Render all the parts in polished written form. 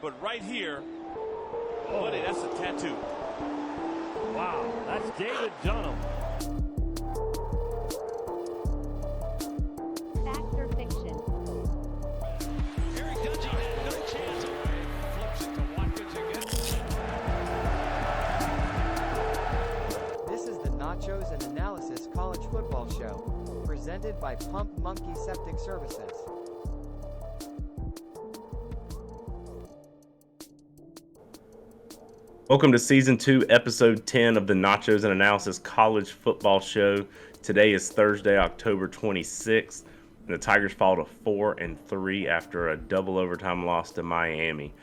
But right here, buddy, that's a tattoo. Wow, that's David Dunham. Fact or fiction? Eric Dungey had no chance away. Flips it to Watkins again. This is the Nachos Analysis College Football Show, presented by Pump Monkey Septic Services. Welcome to Season 2, Episode 10 of the Nachos Analysis College Football Show. Today is Thursday, October 26th, and the Tigers fall to 4-3 after a double overtime loss to Miami.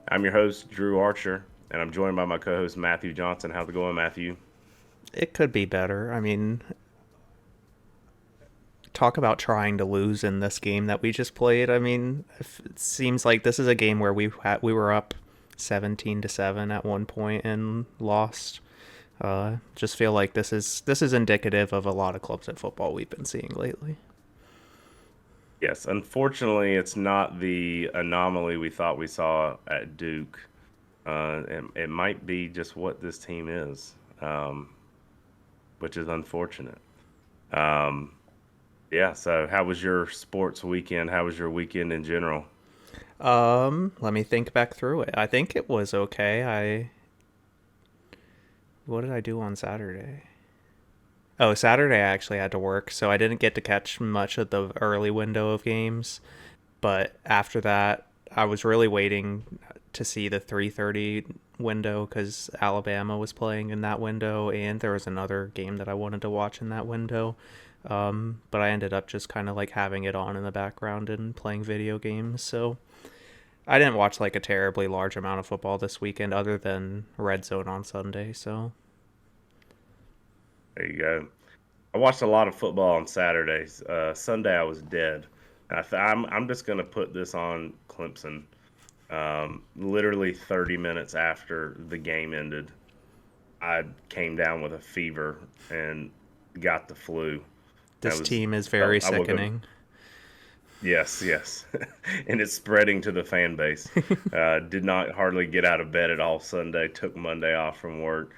I'm your host, Drew Archer, and I'm joined by my co-host, Matthew Johnson. How's it going, Matthew? It could be better. I mean, talk about trying to lose in this game that we just played. I mean, it seems like this is a game where we were up 17-7 at one point and lost. Just feel like this is indicative of a lot of Clemson football we've been seeing lately. Yes, unfortunately, it's not the anomaly we thought we saw at Duke. It might be just what this team is, which is unfortunate. Yeah, so how was your sports weekend? How was your weekend in general? Let me think back through it. I think it was okay. What did I do on Saturday? Oh, Saturday I actually had to work, so I didn't get to catch much of the early window of games. But after that, I was really waiting to see the 3:30 window because Alabama was playing in that window, and there was another game that I wanted to watch in that window. But I ended up just kind of like having it on in the background and playing video games, so I didn't watch like a terribly large amount of football this weekend other than Red Zone on Sunday, so. There you go. I watched a lot of football on Saturdays. Sunday I was dead. I'm just going to put this on Clemson. Literally 30 minutes after the game ended, I came down with a fever and got the flu. This team is very sickening. Yes. And it's spreading to the fan base. Did not hardly get out of bed at all Sunday. Took Monday off from work.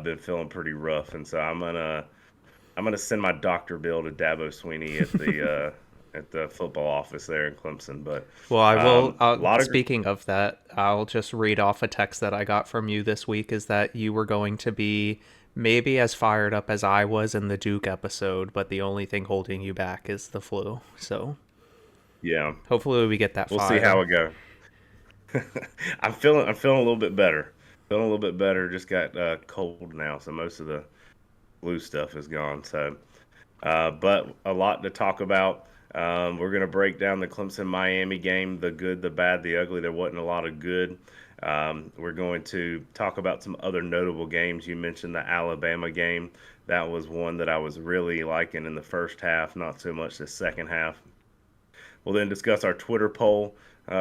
Been feeling pretty rough, and so I'm gonna send my doctor bill to Dabo Sweeney at the at the football office there in Clemson. But I will. Speaking of that, I'll just read off a text that I got from you this week. Is that you were going to be maybe as fired up as I was in the Duke episode, but the only thing holding you back is the flu. So. Yeah. Hopefully we get that fire. We'll see how it goes. I'm feeling a little bit better. Just got cold now, so most of the flu stuff is gone. So, but a lot to talk about. We're going to break down the Clemson-Miami game, the good, the bad, the ugly. There wasn't a lot of good. We're going to talk about some other notable games. You mentioned the Alabama game. That was one that I was really liking in the first half, not so much the second half. We'll then discuss our Twitter poll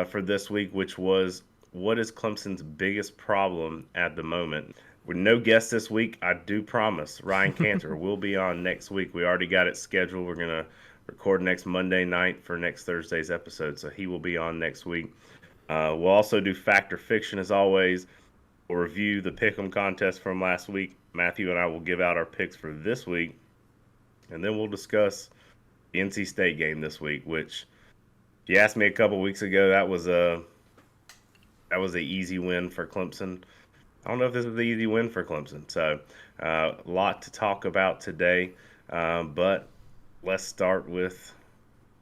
for this week, which was, what is Clemson's biggest problem at the moment? With no guest this week, I do promise Ryan Cantor will be on next week. We already got it scheduled. We're going to record next Monday night for next Thursday's episode, so he will be on next week. We'll also do Fact or Fiction as always. We'll review the Pick'em contest from last week. Matthew and I will give out our picks for this week, and then we'll discuss the NC State game this week, which... You asked me a couple weeks ago. That was an easy win for Clemson. I don't know if this is the easy win for Clemson. So a lot to talk about today. But let's start with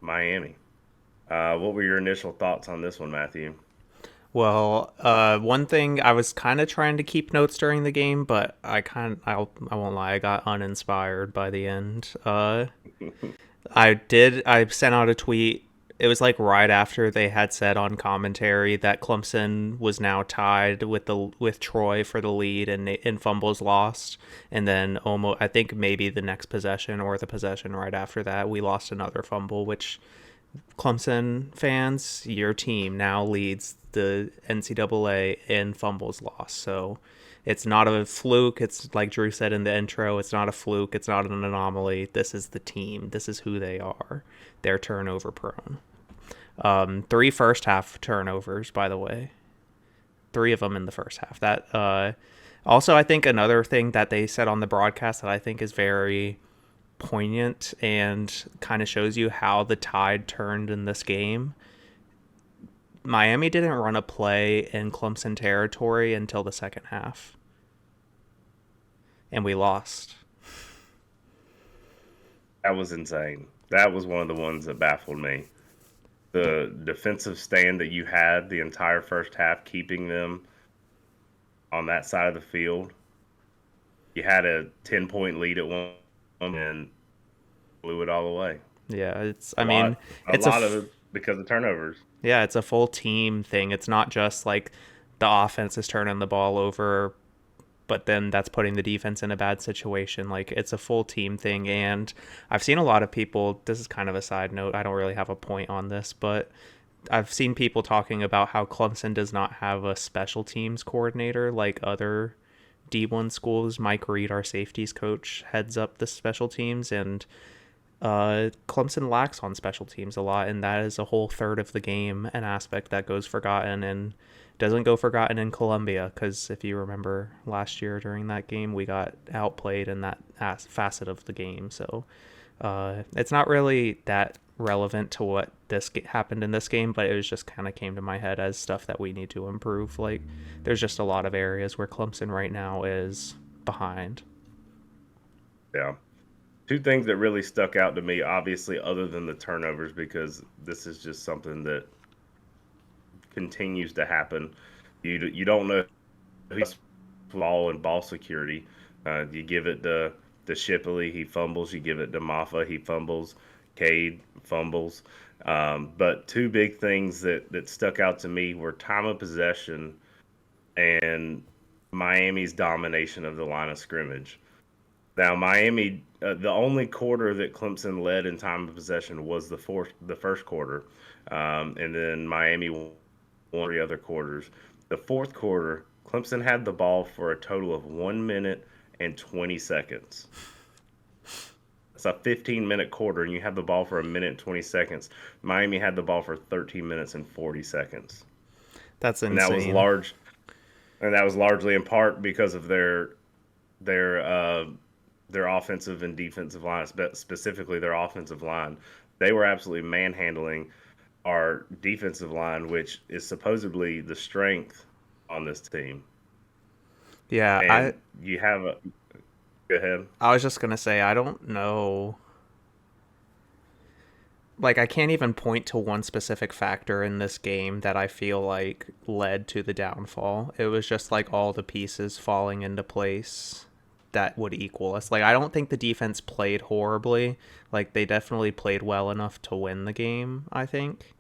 Miami. What were your initial thoughts on this one, Matthew? Well, one thing, I was kind of trying to keep notes during the game, but I won't lie, I got uninspired by the end. I sent out a tweet. It was like right after they had said on commentary that Clemson was now tied with Troy for the lead and fumbles lost. And then almost, I think maybe the next possession or the possession right after that, we lost another fumble, which Clemson fans, your team now leads the NCAA in fumbles lost. So it's not a fluke. It's like Drew said in the intro, it's not a fluke. It's not an anomaly. This is the team. This is who they are. They're turnover prone. 3 first half turnovers, by the way. 3 of them in the first half. That also, I think another thing that they said on the broadcast that I think is very poignant and kind of shows you how the tide turned in this game. Miami didn't run a play in Clemson territory until the second half. And we lost. That was insane. That was one of the ones that baffled me. The defensive stand that you had the entire first half, keeping them on that side of the field. You had a 10-point lead at one and blew it all away. Yeah, it's a lot of it because of turnovers. Yeah, it's a full team thing. It's not just like the offense is turning the ball over, but then that's putting the defense in a bad situation. Like, it's a full team thing. And I've seen a lot of people, this is kind of a side note, I don't really have a point on this, but I've seen people talking about how Clemson does not have a special teams coordinator like other D1 schools. Mike Reed, our safeties coach, heads up the special teams, and Clemson lacks on special teams a lot, and that is a whole third of the game, an aspect that goes forgotten and doesn't go forgotten in Columbia, because if you remember last year during that game, we got outplayed in that facet of the game. So it's not really that relevant to what happened in this game, but it was just kind of came to my head as stuff that we need to improve. Like, there's just a lot of areas where Clemson right now is behind. Yeah. 2 things that really stuck out to me, obviously, other than the turnovers, because this is just something that continues to happen. You don't know who's ball and ball security. You give it to Shipley, he fumbles. You give it to Maffa, he fumbles. Cade fumbles. But 2 big things that stuck out to me were time of possession and Miami's domination of the line of scrimmage. Now, Miami, the only quarter that Clemson led in time of possession was the first quarter, and then Miami won 3 other quarters. The fourth quarter, Clemson had the ball for a total of 1 minute and 20 seconds. It's a 15-minute quarter, and you have the ball for 1 minute and 20 seconds. Miami had the ball for 13 minutes and 40 seconds. That's insane. And that was largely in part because of their offensive and defensive line, specifically their offensive line. They were absolutely manhandling our defensive line, which is supposedly the strength on this team. Yeah, Go ahead. I was just going to say, I don't know. Like, I can't even point to one specific factor in this game that I feel like led to the downfall. It was just like all the pieces falling into place that would equal us. Like, I don't think the defense played horribly. Like, they definitely played well enough to win the game, I think.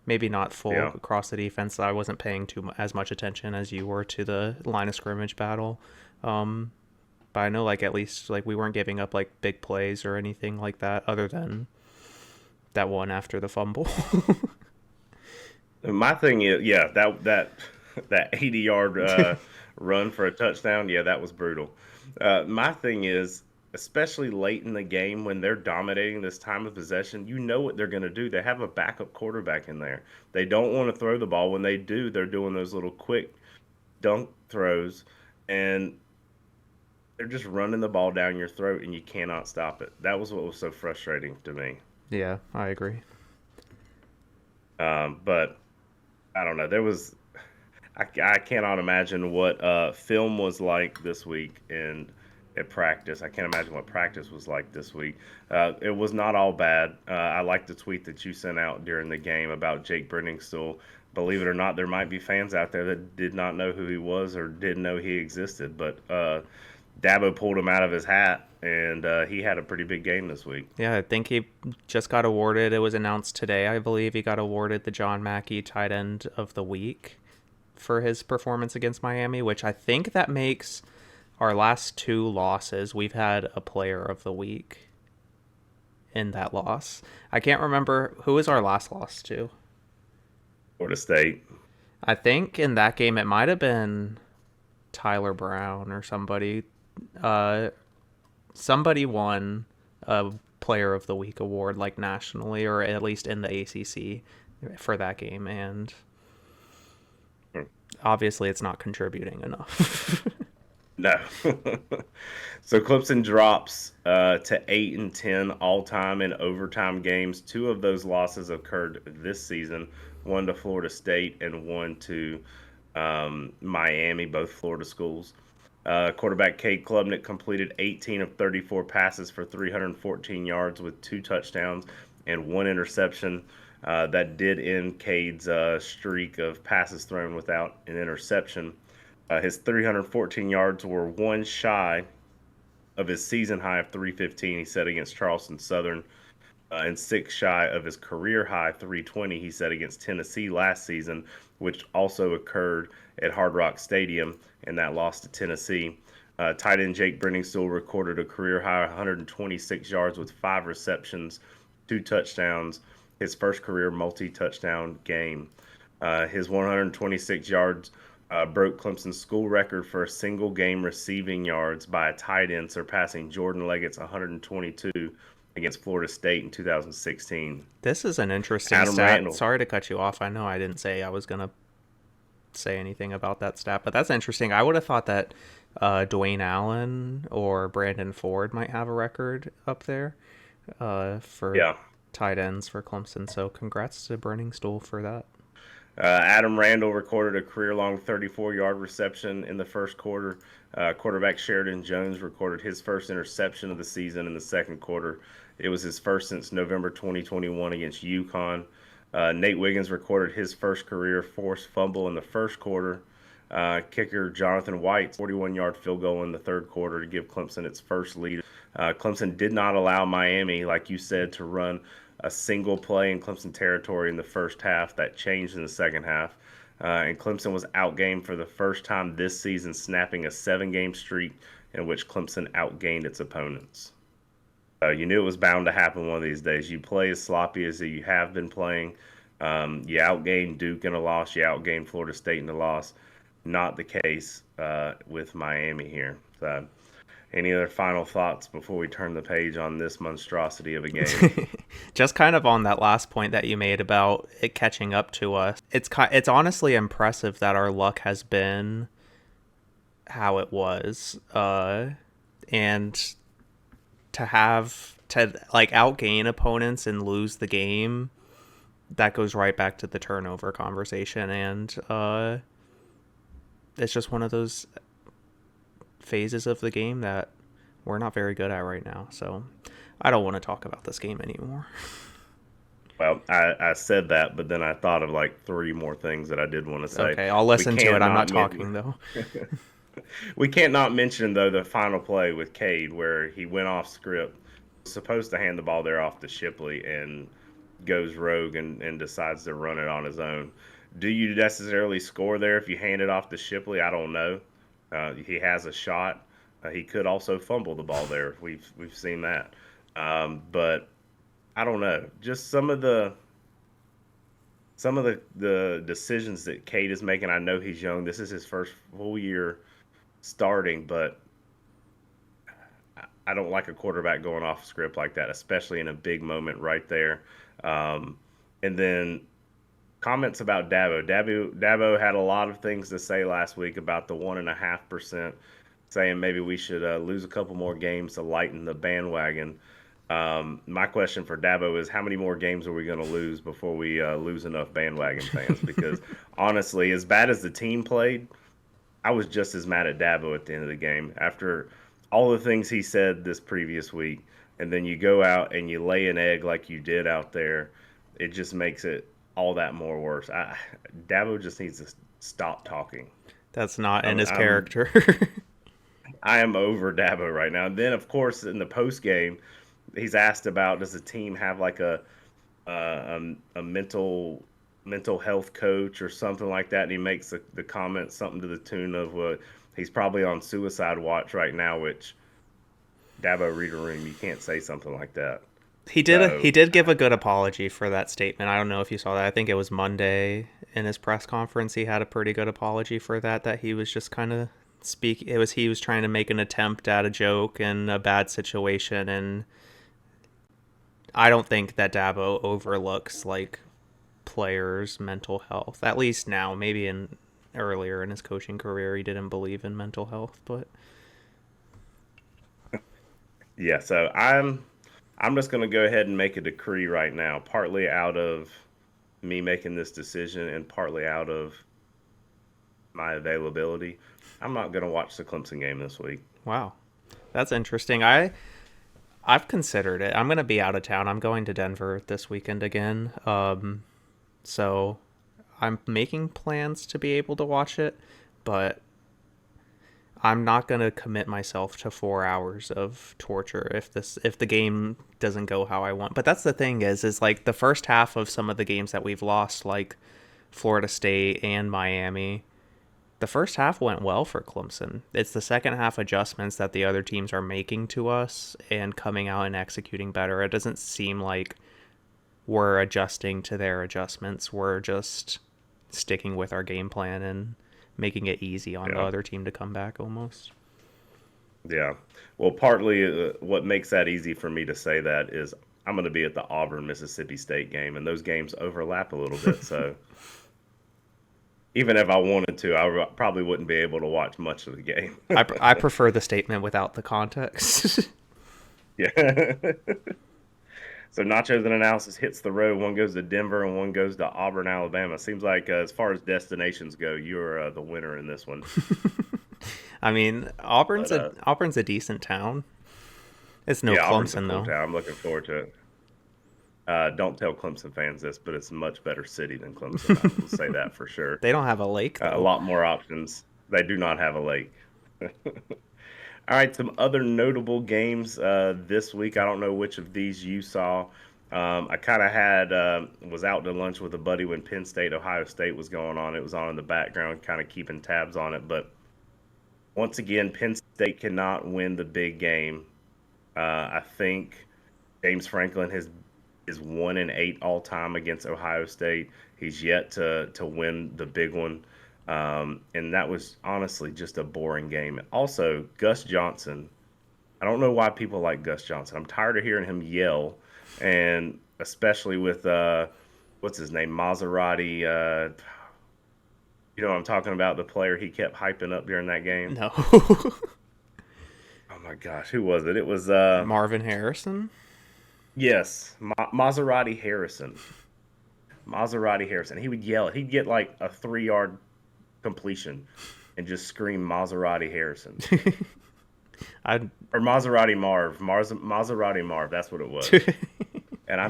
Maybe not full across the defense. I wasn't paying as much attention as you were to the line of scrimmage battle. But I know, like, at least, like, we weren't giving up, like, big plays or anything like that, other than that one after the fumble. My thing is, that 80-yard run for a touchdown, that was brutal. My thing is, especially late in the game when they're dominating this time of possession, you know what they're going to do. They have a backup quarterback in there. They don't want to throw the ball. When they do, they're doing those little quick dunk throws, and they're just running the ball down your throat, and you cannot stop it. That was what was so frustrating to me. Yeah, I agree. But I don't know. I cannot imagine what film was like this week at practice. I can't imagine what practice was like this week. It was not all bad. I like the tweet that you sent out during the game about Jake Briningstool. Believe it or not, there might be fans out there that did not know who he was or didn't know he existed. But Dabo pulled him out of his hat, and he had a pretty big game this week. Yeah, I think he just got awarded. It was announced today, I believe. He got awarded the John Mackey Tight End of the Week for his performance against Miami, which I think that makes our last 2 losses. We've had a Player of the Week in that loss. I can't remember who was our last loss to. Florida State. I think in that game it might have been Tyler Brown or somebody. Somebody won a Player of the Week award, like nationally, or at least in the ACC for that game, and obviously it's not contributing enough. No. So Clemson drops to 8-10 all-time in overtime games. 2 of those losses occurred this season. 1 to Florida State and 1 to Miami, both Florida schools. Quarterback Cade Klubnik completed 18 of 34 passes for 314 yards with 2 touchdowns and 1 interception. That did end Cade's streak of passes thrown without an interception. His 314 yards were 1 shy of his season high of 315 he set against Charleston Southern, and 6 shy of his career high 320 he set against Tennessee last season, which also occurred at Hard Rock Stadium, and that lost to Tennessee. Tight end Jake Briningstool recorded a career high 126 yards with 5 receptions, 2 touchdowns, his first career multi-touchdown game. His 126 yards broke Clemson's school record for a single game receiving yards by a tight end, surpassing Jordan Leggett's 122 against Florida State in 2016. This is an interesting Adam stat. Randall. Sorry to cut you off. I know I didn't say I was going to say anything about that stat, but that's interesting. I would have thought that Dwayne Allen or Brandon Ford might have a record up there for tight ends for Clemson. So congrats to Briningstool for that. Adam Randall recorded a career-long 34-yard reception in the first quarter. Quarterback Sheridan Jones recorded his first interception of the season in the second quarter. It was his first since November 2021 against UConn. Nate Wiggins recorded his first career forced fumble in the first quarter. Kicker Jonathan White's 41-yard field goal in the third quarter to give Clemson its first lead. Clemson did not allow Miami, like you said, to run a single play in Clemson territory in the first half. That changed in the second half. And Clemson was outgained for the first time this season, snapping a 7-game streak in which Clemson outgained its opponents. You knew it was bound to happen one of these days. You play as sloppy as you have been playing. You outgained Duke in a loss. You outgained Florida State in a loss. Not the case with Miami here. So, any other final thoughts before we turn the page on this monstrosity of a game? Just kind of on that last point that you made about it catching up to us. It's honestly impressive that our luck has been how it was, and to outgain opponents and lose the game. That goes right back to the turnover conversation, and it's just one of those phases of the game that we're not very good at right now. So I don't want to talk about this game anymore. Well, I said that, but then I thought of like 3 more things that I did want to say. Okay, I'll listen to it. I'm not talking, though. We can't not mention, though, the final play with Cade where he went off script, supposed to hand the ball there off to Shipley, and goes rogue and decides to run it on his own. Do you necessarily score there if you hand it off to Shipley? I don't know. He has a shot. He could also fumble the ball there. We've seen that. But I don't know. Just some of the decisions that Cade is making. I know he's young. This is his first full year starting, but I don't like a quarterback going off script like that, especially in a big moment right there. And then comments about Dabo. Dabo had a lot of things to say last week about the 1.5%, saying maybe we should lose a couple more games to lighten the bandwagon. My question for Dabo is, how many more games are we going to lose before we lose enough bandwagon fans? Because honestly, as bad as the team played, I was just as mad at Dabo at the end of the game. After all the things he said this previous week, and then you go out and you lay an egg like you did out there, it just makes it all that more worse. Dabo just needs to stop talking. That's not in his character. I am over Dabo right now. And then, of course, in the post game, he's asked about, does the team have like a mental health coach or something like that, and he makes the comment something to the tune of he's probably on suicide watch right now, which Dabo, read a room, you can't say something like that. He did give a good apology for that statement. I don't know if you saw that. I think it was Monday in his press conference. He had a pretty good apology for that he was just kind of he was trying to make an attempt at a joke in a bad situation, and I don't think that Dabo overlooks like players' mental health, at least now. Maybe in earlier in his coaching career he didn't believe in mental health, but Yeah, so I'm just going to go ahead and make a decree right now, partly out of me making this decision and partly out of my availability. I'm not going to watch the Clemson game this week. wow. That's interesting. I've considered it. I'm going to be out of town. I'm going to Denver this weekend again. So I'm making plans to be able to watch it, but I'm not going to commit myself to 4 hours of torture if the game doesn't go how I want. But that's the thing is like the first half of some of the games that we've lost, like Florida State and Miami, the first half went well for Clemson. It's the second half adjustments that the other teams are making to us and coming out and executing better. It doesn't seem like we're adjusting to their adjustments. We're just sticking with our game plan and making it easy on the other team to come back almost. Yeah. Well, partly what makes that easy for me to say that is I'm going to be at the Auburn-Mississippi State game, and those games overlap a little bit. So even if I wanted to, I probably wouldn't be able to watch much of the game. I prefer the statement without the context. Yeah. So Nachos and Analysis hits the road. One goes to Denver and one goes to Auburn, Alabama. Seems like as far as destinations go, you're the winner in this one. I mean, Auburn's a decent town. It's no Clemson, though. Town. I'm looking forward to it. Don't tell Clemson fans this, but it's a much better city than Clemson. I will say that for sure. They don't have a lake, though. A lot more options. They do not have a lake. All right, some other notable games this week. I don't know which of these you saw. I kind of was out to lunch with a buddy when Penn State, Ohio State was going on. It was on in the background, kind of keeping tabs on it. But once again, Penn State cannot win the big game. I think James Franklin is 1-8 all time against Ohio State. He's yet to win the big one. And that was honestly just a boring game. Also, Gus Johnson. I don't know why people like Gus Johnson. I'm tired of hearing him yell, and especially with what's his name, Maserati. You know what I'm talking about? The player he kept hyping up during that game. No. Oh my gosh, who was it? It was Marvin Harrison. Yes, Maserati Harrison. Maserati Harrison. He would yell. He'd get like a 3-yard completion and just scream Maserati Harrison. Or Maserati Marv. Maserati Marv, that's what it was. And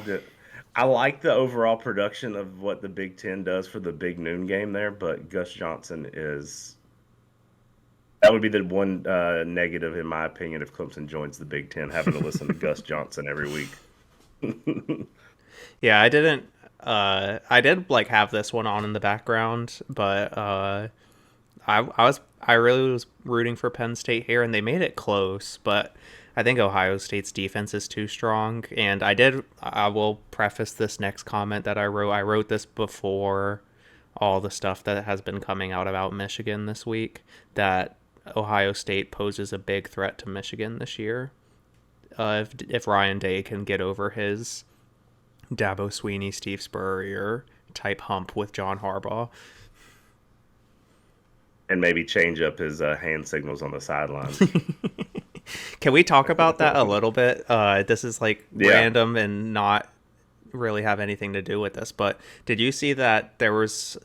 I like the overall production of what the Big Ten does for the big noon game there, but Gus Johnson that would be the one negative in my opinion if Clemson joins the Big Ten, having to listen to Gus Johnson every week. Yeah, I did like have this one on in the background, but I really was rooting for Penn State here, and they made it close, but I think Ohio State's defense is too strong. And I will preface this next comment that I wrote this before all the stuff that has been coming out about Michigan this week, that Ohio State poses a big threat to Michigan this year. If Ryan Day can get over his Dabo Swinney, Steve Spurrier type hump with John Harbaugh. And maybe change up his hand signals on the sidelines. Can we talk about that a little bit? This is random and not really have anything to do with this, but did you see that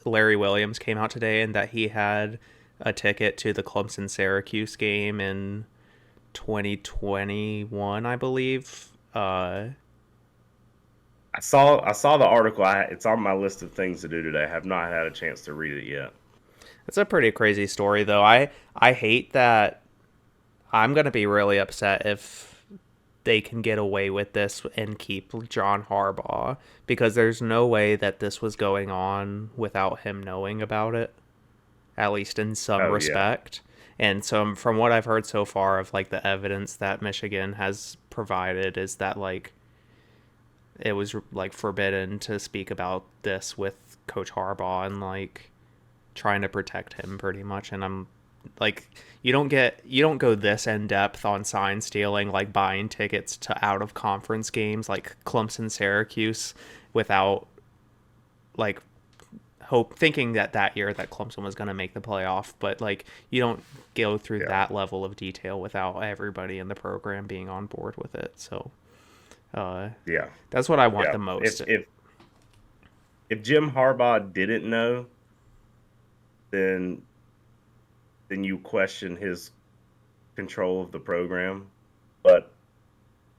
Larry Williams came out today and that he had a ticket to the Clemson-Syracuse game in 2021, I believe? I saw the article. It's on my list of things to do today. I have not had a chance to read it yet. It's a pretty crazy story, though. I hate that. I'm going to be really upset if they can get away with this and keep John Harbaugh, because there's no way that this was going on without him knowing about it, at least in some respect. Yeah. And so from what I've heard so far of the evidence that Michigan has provided is that it was forbidden to speak about this with Coach Harbaugh and trying to protect him pretty much. And I'm you don't go this in depth on sign stealing, buying tickets to out of conference games like Clemson, Syracuse without thinking that year that Clemson was going to make the playoff, but like you don't go through that level of detail without everybody in the program being on board with it. So that's what I want the most. If Jim Harbaugh didn't know, then you question his control of the program, but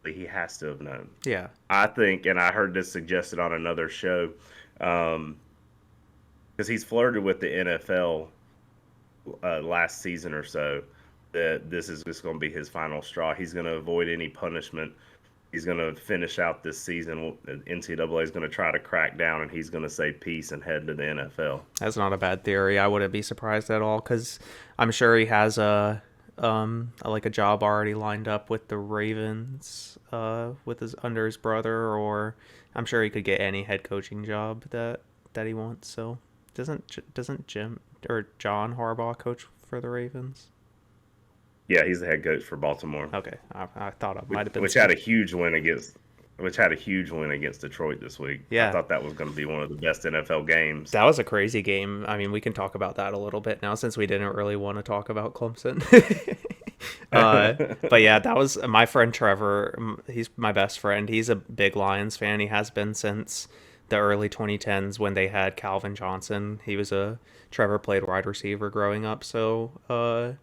he has to have known. Yeah, I think, and I heard this suggested on another show, because he's flirted with the NFL last season or so, that this is just going to be his final straw. He's going to avoid any punishment. He's going to finish out this season. NCAA is going to try to crack down, and he's going to say peace and head to the NFL. That's not a bad theory. I wouldn't be surprised at all, because I'm sure he has a job already lined up with the Ravens, under his brother, or I'm sure he could get any head coaching job that he wants. So doesn't Jim or John Harbaugh coach for the Ravens? Yeah, he's the head coach for Baltimore. Okay, I thought it might have been. Which had a huge win against Detroit this week. Yeah, I thought that was going to be one of the best NFL games. That was a crazy game. I mean, we can talk about that a little bit now since we didn't really want to talk about Clemson. But yeah, that was my friend Trevor. He's my best friend. He's a big Lions fan. He has been since the early 2010s when they had Calvin Johnson. Trevor played wide receiver growing up, so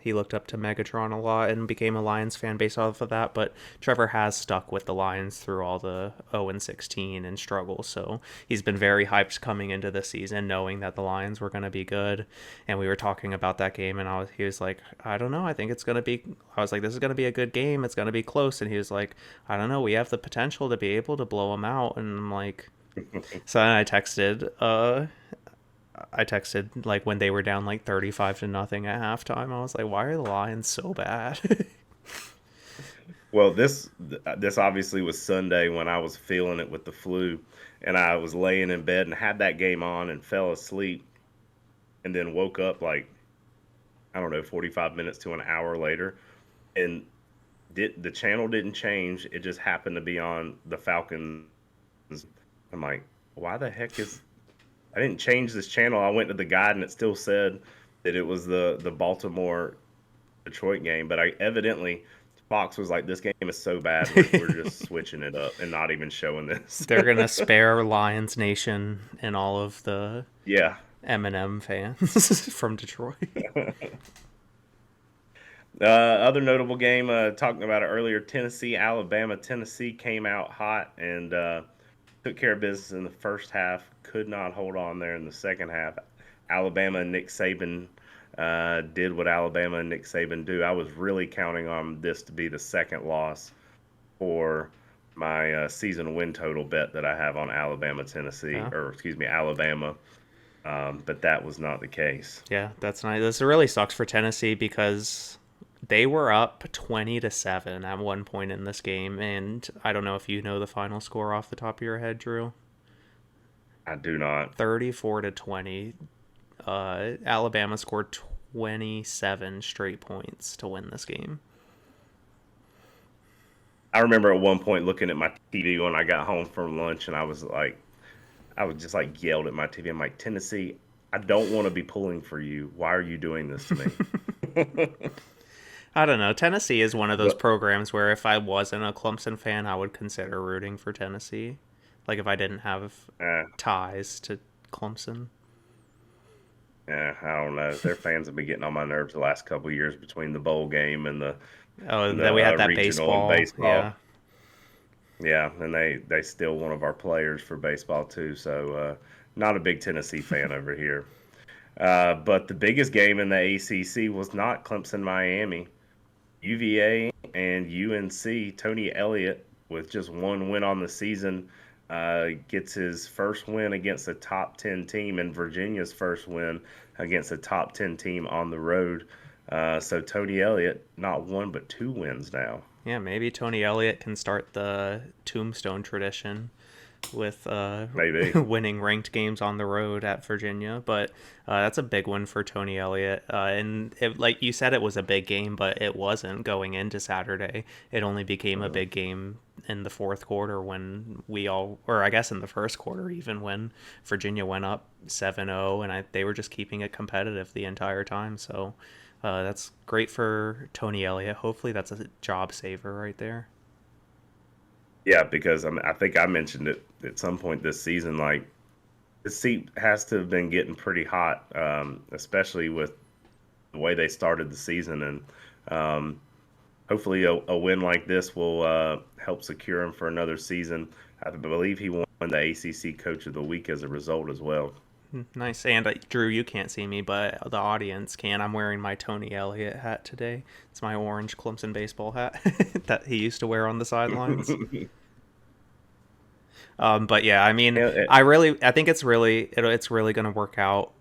he looked up to Megatron a lot and became a Lions fan based off of that. But Trevor has stuck with the Lions through all the 0-16 and struggles. So he's been very hyped coming into the season, knowing that the Lions were going to be good. And we were talking about that game, and he was like, I don't know. I think it's going to be. I was like, this is going to be a good game. It's going to be close. And he was like, I don't know. We have the potential to be able to blow them out. And I'm like, so then I texted like when they were down like 35-0 at halftime. I was like, why are the Lions so bad? Well, this obviously was Sunday when I was feeling it with the flu, and I was laying in bed and had that game on and fell asleep, and then woke up like, I don't know, 45 minutes to an hour later, and the channel didn't change. It just happened to be on the Falcons. I'm like, why the heck is... I didn't change this channel. I went to the guide, and it still said that it was the Baltimore-Detroit game. But evidently, Fox was like, this game is so bad, we're just switching it up and not even showing this. They're going to spare Lions Nation and all of the Eminem fans from Detroit. Other notable game, talking about it earlier, Tennessee, Alabama. Tennessee came out hot and took care of business in the first half. Could not hold on there in the second half. Alabama and Nick Saban did what Alabama and Nick Saban do. I was really counting on this to be the second loss for my season win total bet that I have on Alabama, Alabama. But that was not the case. Yeah, that's nice. This really sucks for Tennessee because they were up 20-7 at one point in this game, and I don't know if you know the final score off the top of your head, Drew. I do not. 34-20. Alabama scored 27 straight points to win this game. I remember at one point looking at my TV when I got home from lunch, and I was just like yelled at my TV. I'm like, Tennessee, I don't want to be pulling for you. Why are you doing this to me? I don't know. Tennessee is one of those programs where if I wasn't a Clemson fan, I would consider rooting for Tennessee. Like if I didn't have ties to Clemson. Yeah, I don't know. Their fans have been getting on my nerves the last couple of years between the bowl game and then we had that baseball. Yeah, and they steal one of our players for baseball too. So not a big Tennessee fan over here. But the biggest game in the ACC was not Clemson-Miami. UVA and UNC. Tony Elliott, with just one win on the season, gets his first win against a top 10 team, and Virginia's first win against a top 10 team on the road. So Tony Elliott, not one but two wins now. Yeah, maybe Tony Elliott can start the tombstone tradition with maybe winning ranked games on the road at Virginia. But that's a big one for Tony Elliott. And like you said, it was a big game, but it wasn't going into Saturday. It only became a big game in the fourth quarter when or I guess in the first quarter even, when Virginia went up 7-0, and they were just keeping it competitive the entire time. So that's great for Tony Elliott. Hopefully that's a job saver right there. Yeah, because I think I mentioned it at some point this season. Like, the seat has to have been getting pretty hot, especially with the way they started the season. And hopefully a win like this will help secure him for another season. I believe he won the ACC Coach of the Week as a result as well. Nice. And Drew, you can't see me, but the audience can. I'm wearing my Tony Elliott hat today. It's my orange Clemson baseball hat that he used to wear on the sidelines. But yeah, I mean, I think it's really going to work out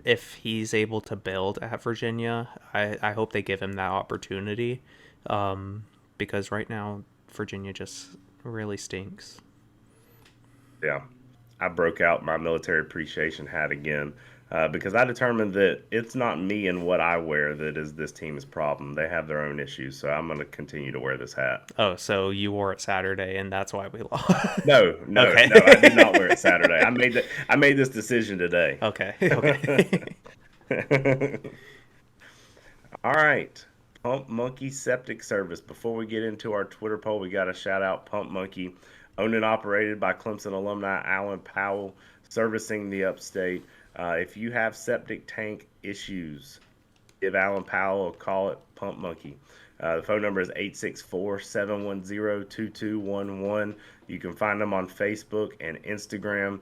if he's able to build at Virginia. I hope they give him that opportunity, because right now Virginia just really stinks. Yeah. I broke out my military appreciation hat again, because I determined that it's not me and what I wear that is this team's problem. They have their own issues, so I'm going to continue to wear this hat. Oh, so you wore it Saturday, and that's why we lost? No, Okay. No, I did not wear it Saturday. I made this decision today. Okay. All right. Pump Monkey Septic Service. Before we get into our Twitter poll, we got to shout out Pump Monkey, owned and operated by Clemson alumni Alan Powell, servicing the upstate. If you have septic tank issues, give Alan Powell a call at Pump Monkey. The phone number is 864-710-2211. You can find them on Facebook and Instagram.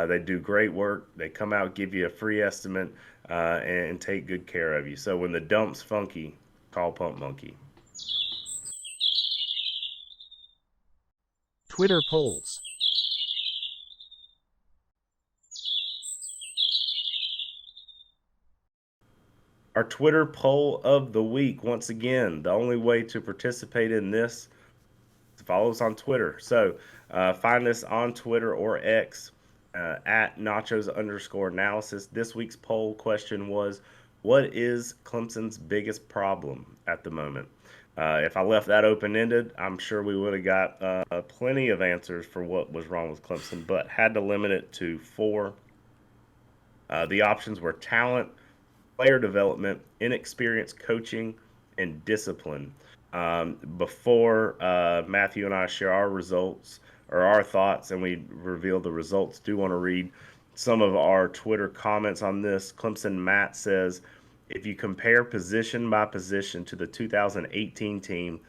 They do great work. They come out, give you a free estimate, and take good care of you. So when the dump's funky, call Pump Monkey. Twitter polls. Our Twitter poll of the week. Once again, the only way to participate in this is to follow us on Twitter. So find us on Twitter or X at Nachos_analysis. This week's poll question was, what is Clemson's biggest problem at the moment? If I left that open-ended, I'm sure we would have got plenty of answers for what was wrong with Clemson, but had to limit it to 4. The options were talent, player development, inexperienced coaching, and discipline. Before Matthew and I share our results or our thoughts and we reveal the results, do want to read some of our Twitter comments on this. Clemson Matt says, if you compare position by position to the 2018 team,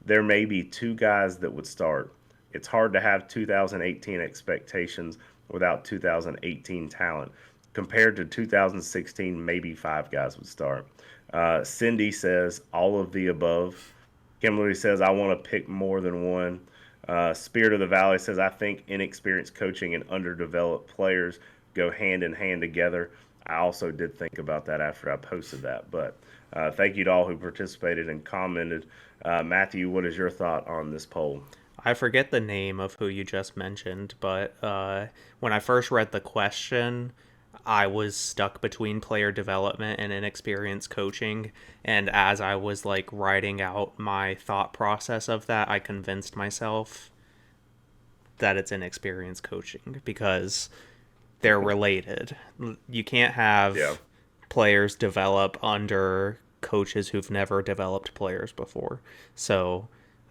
there may be 2 guys that would start. It's hard to have 2018 expectations without 2018 talent. Compared to 2016, maybe 5 guys would start. Cindy says, all of the above. Kimberly says, I want to pick more than one. Spirit of the Valley says, I think inexperienced coaching and underdeveloped players go hand in hand together. I also did think about that after I posted that. But thank you to all who participated and commented. Matthew, what is your thought on this poll? I forget the name of who you just mentioned, but when I first read the question, I was stuck between player development and inexperienced coaching. And as I was like writing out my thought process of that, I convinced myself that it's inexperienced coaching because they're related. You can't have players develop under coaches who've never developed players before. So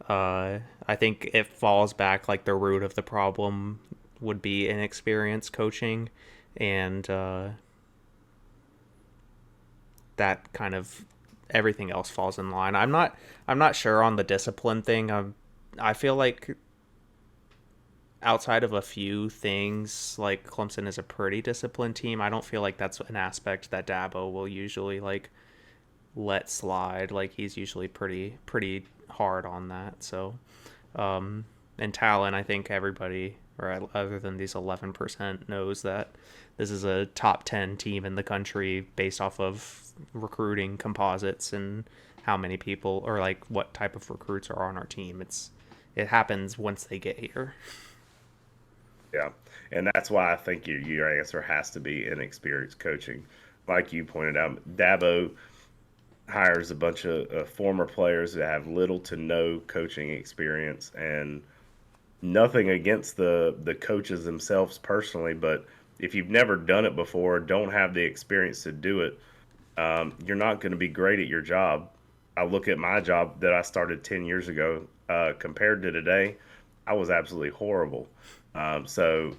I think it falls back, like the root of the problem would be inexperienced coaching, and that kind of everything else falls in line. I'm not sure on the discipline thing. I feel like outside of a few things, like Clemson is a pretty disciplined team. I don't feel like that's an aspect that Dabo will usually like let slide. Like he's usually pretty hard on that. So and talent, I think everybody, or other than these 11%, knows that this is a top 10 team in the country based off of recruiting composites and how many people, or like what type of recruits are on our team. It happens once they get here. Yeah, and that's why I think your answer has to be inexperienced coaching. Like you pointed out, Dabo hires a bunch of former players that have little to no coaching experience, and nothing against the coaches themselves personally, but if you've never done it before, don't have the experience to do it, you're not going to be great at your job. I look at my job that I started 10 years ago compared to today, I was absolutely horrible. So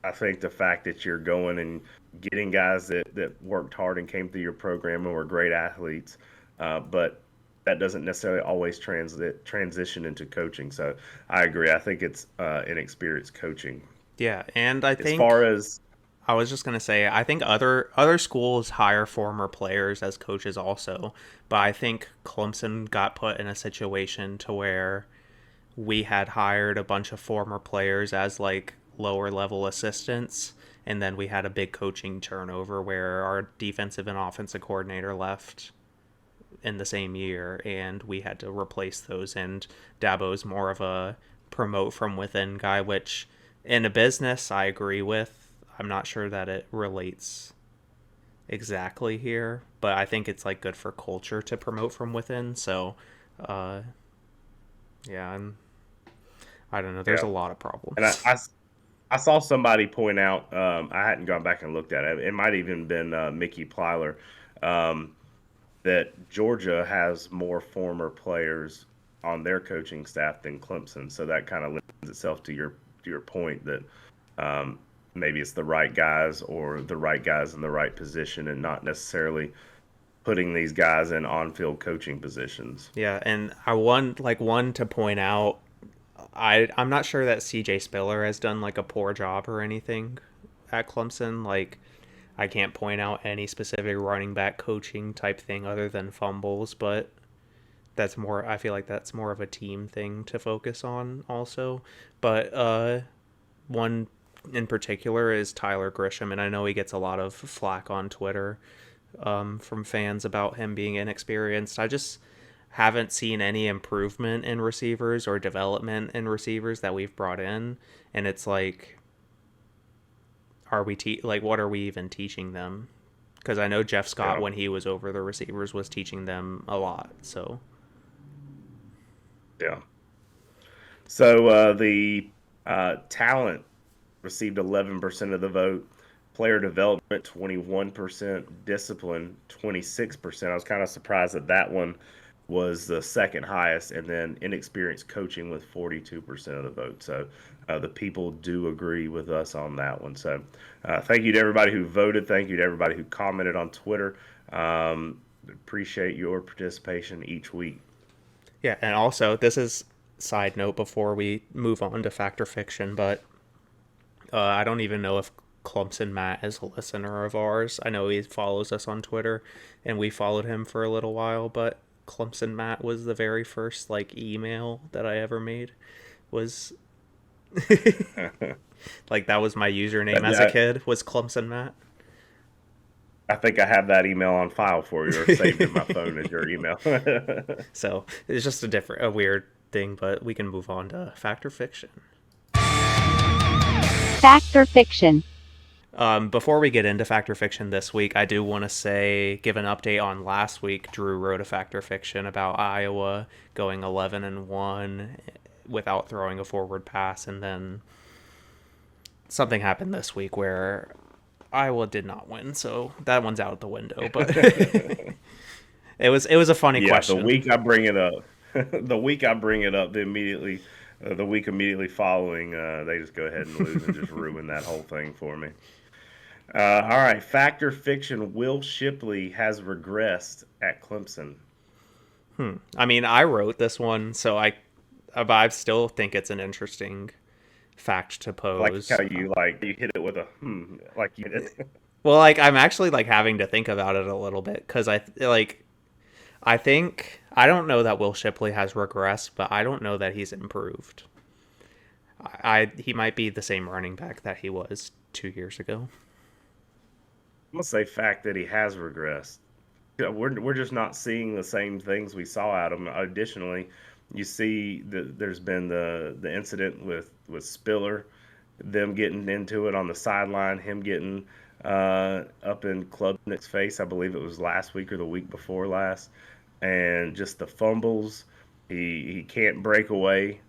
I think the fact that you're going and getting guys that worked hard and came through your program and were great athletes, but that doesn't necessarily always transition into coaching. So I agree. I think it's inexperienced coaching. Yeah, and I think As far as I was just gonna say, I think other schools hire former players as coaches also, but I think Clemson got put in a situation to where we had hired a bunch of former players as like lower level assistants, and then we had a big coaching turnover where our defensive and offensive coordinator left in the same year, and we had to replace those. And Dabo's more of a promote from within guy, which in a business I agree with. I'm not sure that it relates exactly here, but I think it's like good for culture to promote from within. So, yeah, I don't know. There's a lot of problems. And I saw somebody point out, I hadn't gone back and looked at it. It might even been Mickey Plyler, that Georgia has more former players on their coaching staff than Clemson. So that kind of lends itself to your point that maybe it's the right guys or the right guys in the right position, and not necessarily putting these guys in on-field coaching positions. Yeah, and I want one to point out. I'm not sure that CJ Spiller has done like a poor job or anything at Clemson. Like, I can't point out any specific running back coaching type thing other than fumbles, but that's more. I feel like that's more of a team thing to focus on also. But one in particular is Tyler Grisham, and I know he gets a lot of flack on Twitter from fans about him being inexperienced. I just haven't seen any improvement in receivers or development in receivers that we've brought in, and it's like, are we what are we even teaching them? Because I know Jeff Scott, when he was over the receivers, was teaching them a lot. So yeah. So the talent received 11% of the vote. Player development, 21%. Discipline, 26%. I was kind of surprised that one was the second highest. And then inexperienced coaching with 42% of the vote. So the people do agree with us on that one. So thank you to everybody who voted. Thank you to everybody who commented on Twitter. Appreciate your participation each week. Yeah, and also, this is side note before we move on to Fact or Fiction, but I don't even know if Clemson Matt is a listener of ours. I know he follows us on Twitter, and we followed him for a little while, but Clemson Matt was the very first email that I ever made. Was like, that was my username as a kid, was Clemson Matt. I think I have that email on file for you, or saved in my phone as your email. So it's just a weird thing, but we can move on to Fact or Fiction. Fact or Fiction. Before we get into Fact or Fiction this week, I do want to give an update on last week. Drew wrote a Fact or Fiction about Iowa going 11-1 without throwing a forward pass, and then something happened this week where Iowa did not win, so that one's out the window. But it was a funny question. The week I bring it up, the week immediately following, they just go ahead and lose and just ruin that whole thing for me. All right, Fact or Fiction: Will Shipley has regressed at Clemson. I mean, I wrote this one, so I still think it's an interesting fact to pose. Like how you hit it with a like you did. Well, I'm actually having to think about it a little bit, because I think I don't know that Will Shipley has regressed, but I don't know that he's improved. He might be the same running back that he was 2 years ago. I'm gonna say fact that he has regressed. We're just not seeing the same things we saw out of him. Additionally, you see that there's been the incident with Spiller, them getting into it on the sideline, him getting up in Klubnik's face. I believe it was last week or the week before last, and just the fumbles. He can't break away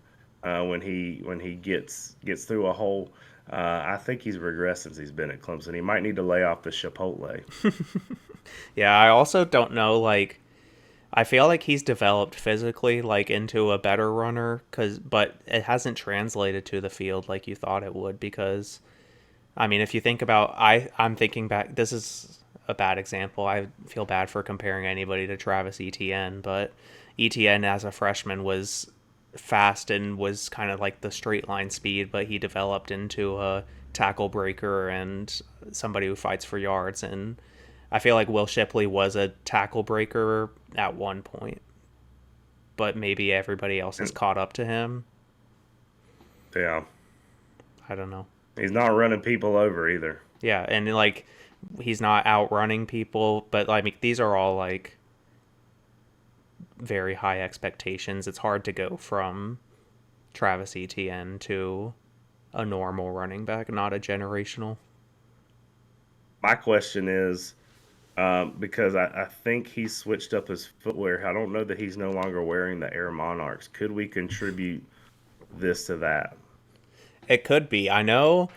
when he gets through a hole. I think he's regressed since he's been at Clemson. He might need to lay off the Chipotle. Yeah, I also don't know, like, I feel like he's developed physically, like, into a better runner, but it hasn't translated to the field like you thought it would, because, I mean, if you think about, I'm thinking back, this is a bad example. I feel bad for comparing anybody to Travis Etienne, but Etienne as a freshman was fast and was kind of like the straight line speed, but he developed into a tackle breaker and somebody who fights for yards. And I feel like Will Shipley was a tackle breaker at one point, but maybe everybody else has caught up to him. Yeah. I don't know. He's not running people over either. Yeah, and like he's not outrunning people, but I mean these are all like very high expectations. It's hard to go from Travis Etienne to a normal running back, not a generational. My question is, because I think he switched up his footwear. I don't know that he's no longer wearing the Air Monarchs. Could we contribute this to that? It could be. I know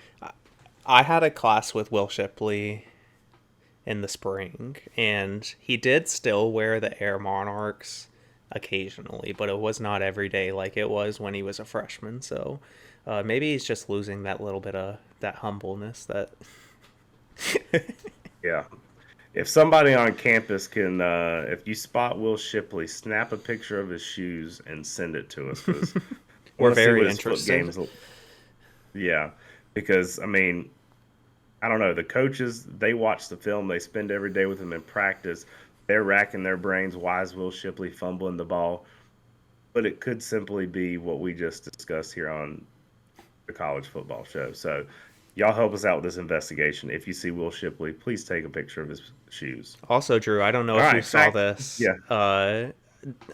I had a class with Will Shipley in the spring, and he did still wear the Air Monarchs occasionally, but it was not every day like it was when he was a freshman. So maybe he's just losing that little bit of that humbleness that Yeah. If somebody on campus can, if you spot Will Shipley, snap a picture of his shoes and send it to us. 'Cause we're very interested. Yeah, because, I mean, I don't know. The coaches, they watch the film. They spend every day with him in practice. They're racking their brains. Why is Will Shipley fumbling the ball? But it could simply be what we just discussed here on the college football show. So y'all help us out with this investigation. If you see Will Shipley, please take a picture of his shoes. Also, Drew, I don't know if you saw this. Yeah.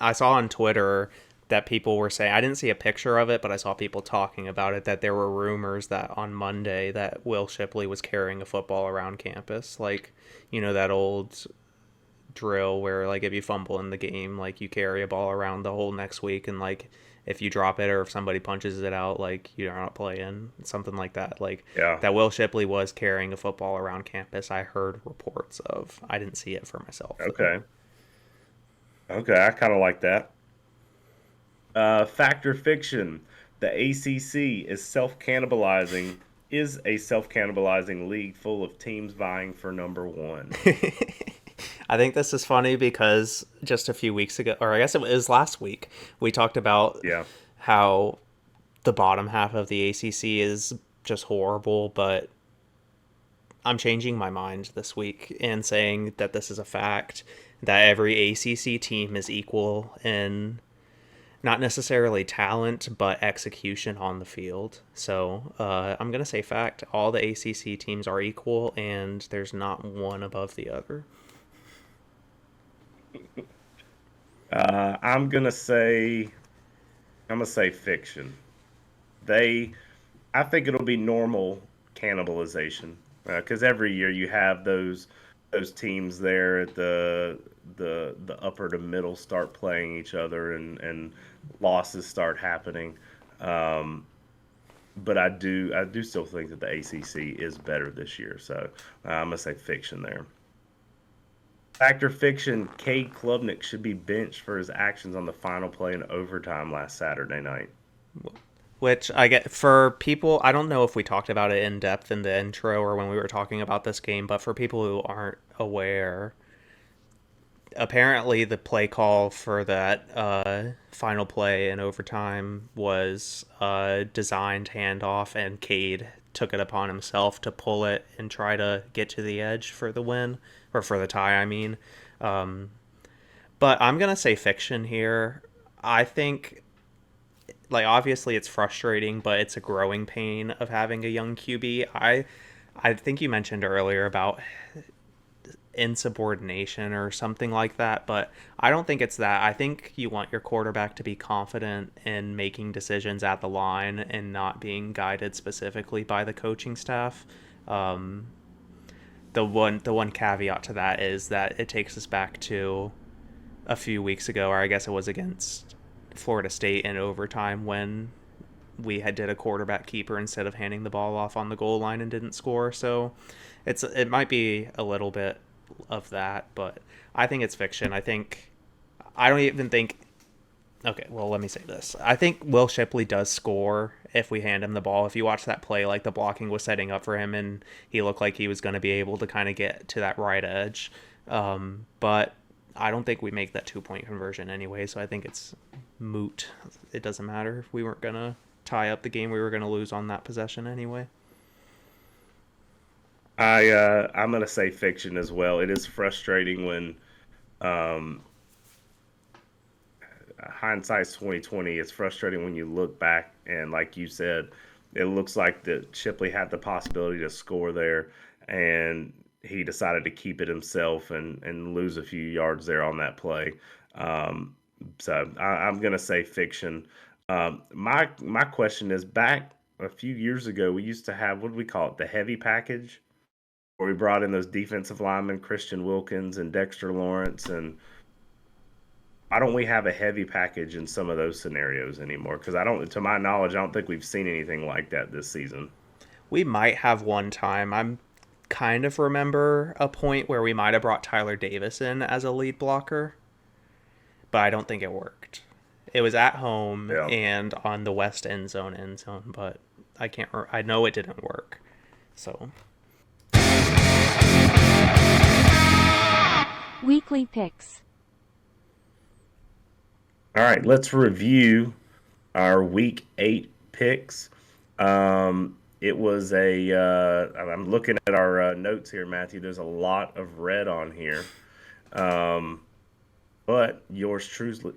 I saw on Twitter that people were saying, I didn't see a picture of it, but I saw people talking about it, that there were rumors that on Monday that Will Shipley was carrying a football around campus. Like, you know, that old drill where, like, if you fumble in the game, like, you carry a ball around the whole next week, and, like, if you drop it or if somebody punches it out, like, you're not playing, something like that. Like, yeah. That Will Shipley was carrying a football around campus. I heard reports of. I didn't see it for myself. Okay. Okay, I kind of like that. Fact or fiction? The ACC is a self-cannibalizing league full of teams vying for number one. I think this is funny because just a few weeks ago, or I guess it was last week, we talked about how the bottom half of the ACC is just horrible, but I'm changing my mind this week and saying that this is a fact, that every ACC team is equal in not necessarily talent, but execution on the field. So I'm going to say fact. All the ACC teams are equal, and there's not one above the other. I'm gonna say fiction. I think it'll be normal cannibalization because every year you have those teams there at the upper to middle start playing each other and losses start happening. But I do still think that the ACC is better this year. So I'm gonna say fiction there. Fact or fiction, Cade Klubnik should be benched for his actions on the final play in overtime last Saturday night. Which I get for people, I don't know if we talked about it in depth in the intro or when we were talking about this game, but for people who aren't aware, apparently the play call for that final play in overtime was a designed handoff, and Cade took it upon himself to pull it and try to get to the edge for the win, or for the tie, I mean. But I'm going to say fiction here. I think, like, obviously it's frustrating, but it's a growing pain of having a young QB. I think you mentioned earlier about insubordination or something like that, but I don't think it's that. I think you want your quarterback to be confident in making decisions at the line and not being guided specifically by the coaching staff. the one caveat to that is that it takes us back to a few weeks ago, or I guess it was against Florida State in overtime when we did a quarterback keeper instead of handing the ball off on the goal line and didn't score. So it might be a little bit of that, but I think it's fiction. I don't even think. Okay, well, let me say this. I think Will Shipley does score if we hand him the ball. If you watch that play, like the blocking was setting up for him and he looked like he was going to be able to kind of get to that right edge. But I don't think we make that 2-point conversion anyway, so I think it's moot. It doesn't matter. If we weren't going to tie up the game, we were going to lose on that possession anyway. I'm going to say fiction as well. It is frustrating when hindsight's 2020. It's frustrating when you look back and, like you said, it looks like that Shipley had the possibility to score there, and he decided to keep it himself and lose a few yards there on that play. So I'm going to say fiction. My question is, back a few years ago, we used to have, what do we call it, the heavy package, where we brought in those defensive linemen, Christian Wilkins and Dexter Lawrence, and why don't we have a heavy package in some of those scenarios anymore? Because to my knowledge, I don't think we've seen anything like that this season. We might have one time. I'm kind of remember a point where we might have brought Tyler Davis in as a lead blocker, but I don't think it worked. It was at home and on the west end zone, but I know it didn't work. So weekly picks. All right, let's review our Week 8 picks. It was I'm looking at our notes here, Matthew. There's a lot of red on here. But yours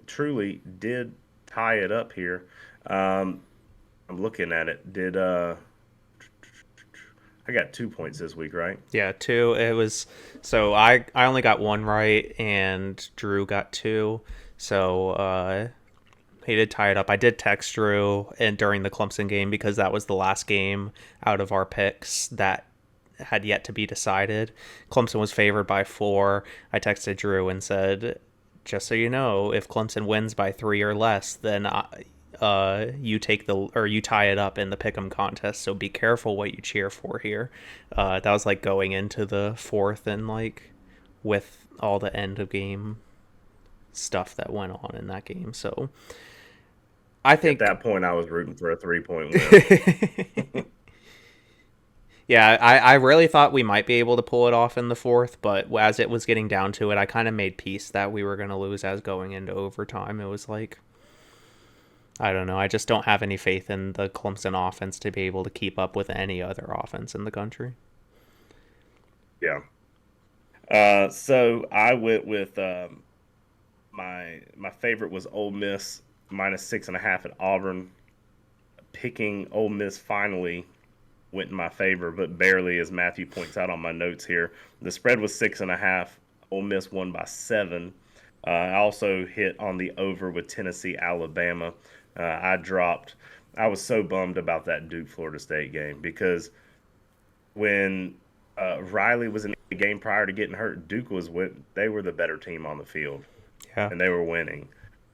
truly did tie it up here. I'm looking at it. I got 2 points this week, right? Yeah, 2. It was so I only got 1 right, and Drew got 2. So he did tie it up. I did text Drew during the Clemson game because that was the last game out of our picks that had yet to be decided. Clemson was favored by 4. I texted Drew and said, just so you know, if Clemson wins by 3 or less, then you tie it up in the pick'em contest. So be careful what you cheer for here. That was like going into the 4th and like with all the end of game stuff that went on in that game. So I think at that point I was rooting for a 3-point win. Yeah, I really thought we might be able to pull it off in the 4th, but as it was getting down to it, I kind of made peace that we were going to lose as going into overtime. It was like, I don't know, I just don't have any faith in the Clemson offense to be able to keep up with any other offense in the country. Yeah. So I went with my favorite was Ole Miss -6.5 at Auburn. Picking Ole Miss finally went in my favor, but barely, as Matthew points out on my notes here. The spread was 6.5. Ole Miss won by 7. I also hit on the over with Tennessee, Alabama. I was so bummed about that Duke-Florida State game because when Riley was in the game prior to getting hurt, they were the better team on the field. Yeah. And they were winning.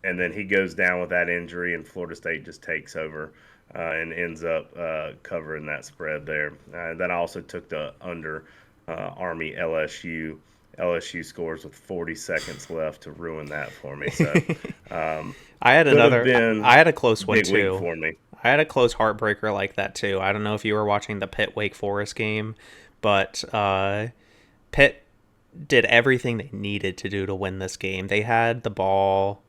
And then he goes down with that injury, and Florida State just takes over and ends up covering that spread there. Then I also took the under Army LSU. LSU scores with 40 seconds left to ruin that for me. So I had a close one too. For me. I had a close heartbreaker like that too. I don't know if you were watching the Pitt Wake Forest game, but Pitt did everything they needed to do to win this game. They had the ball,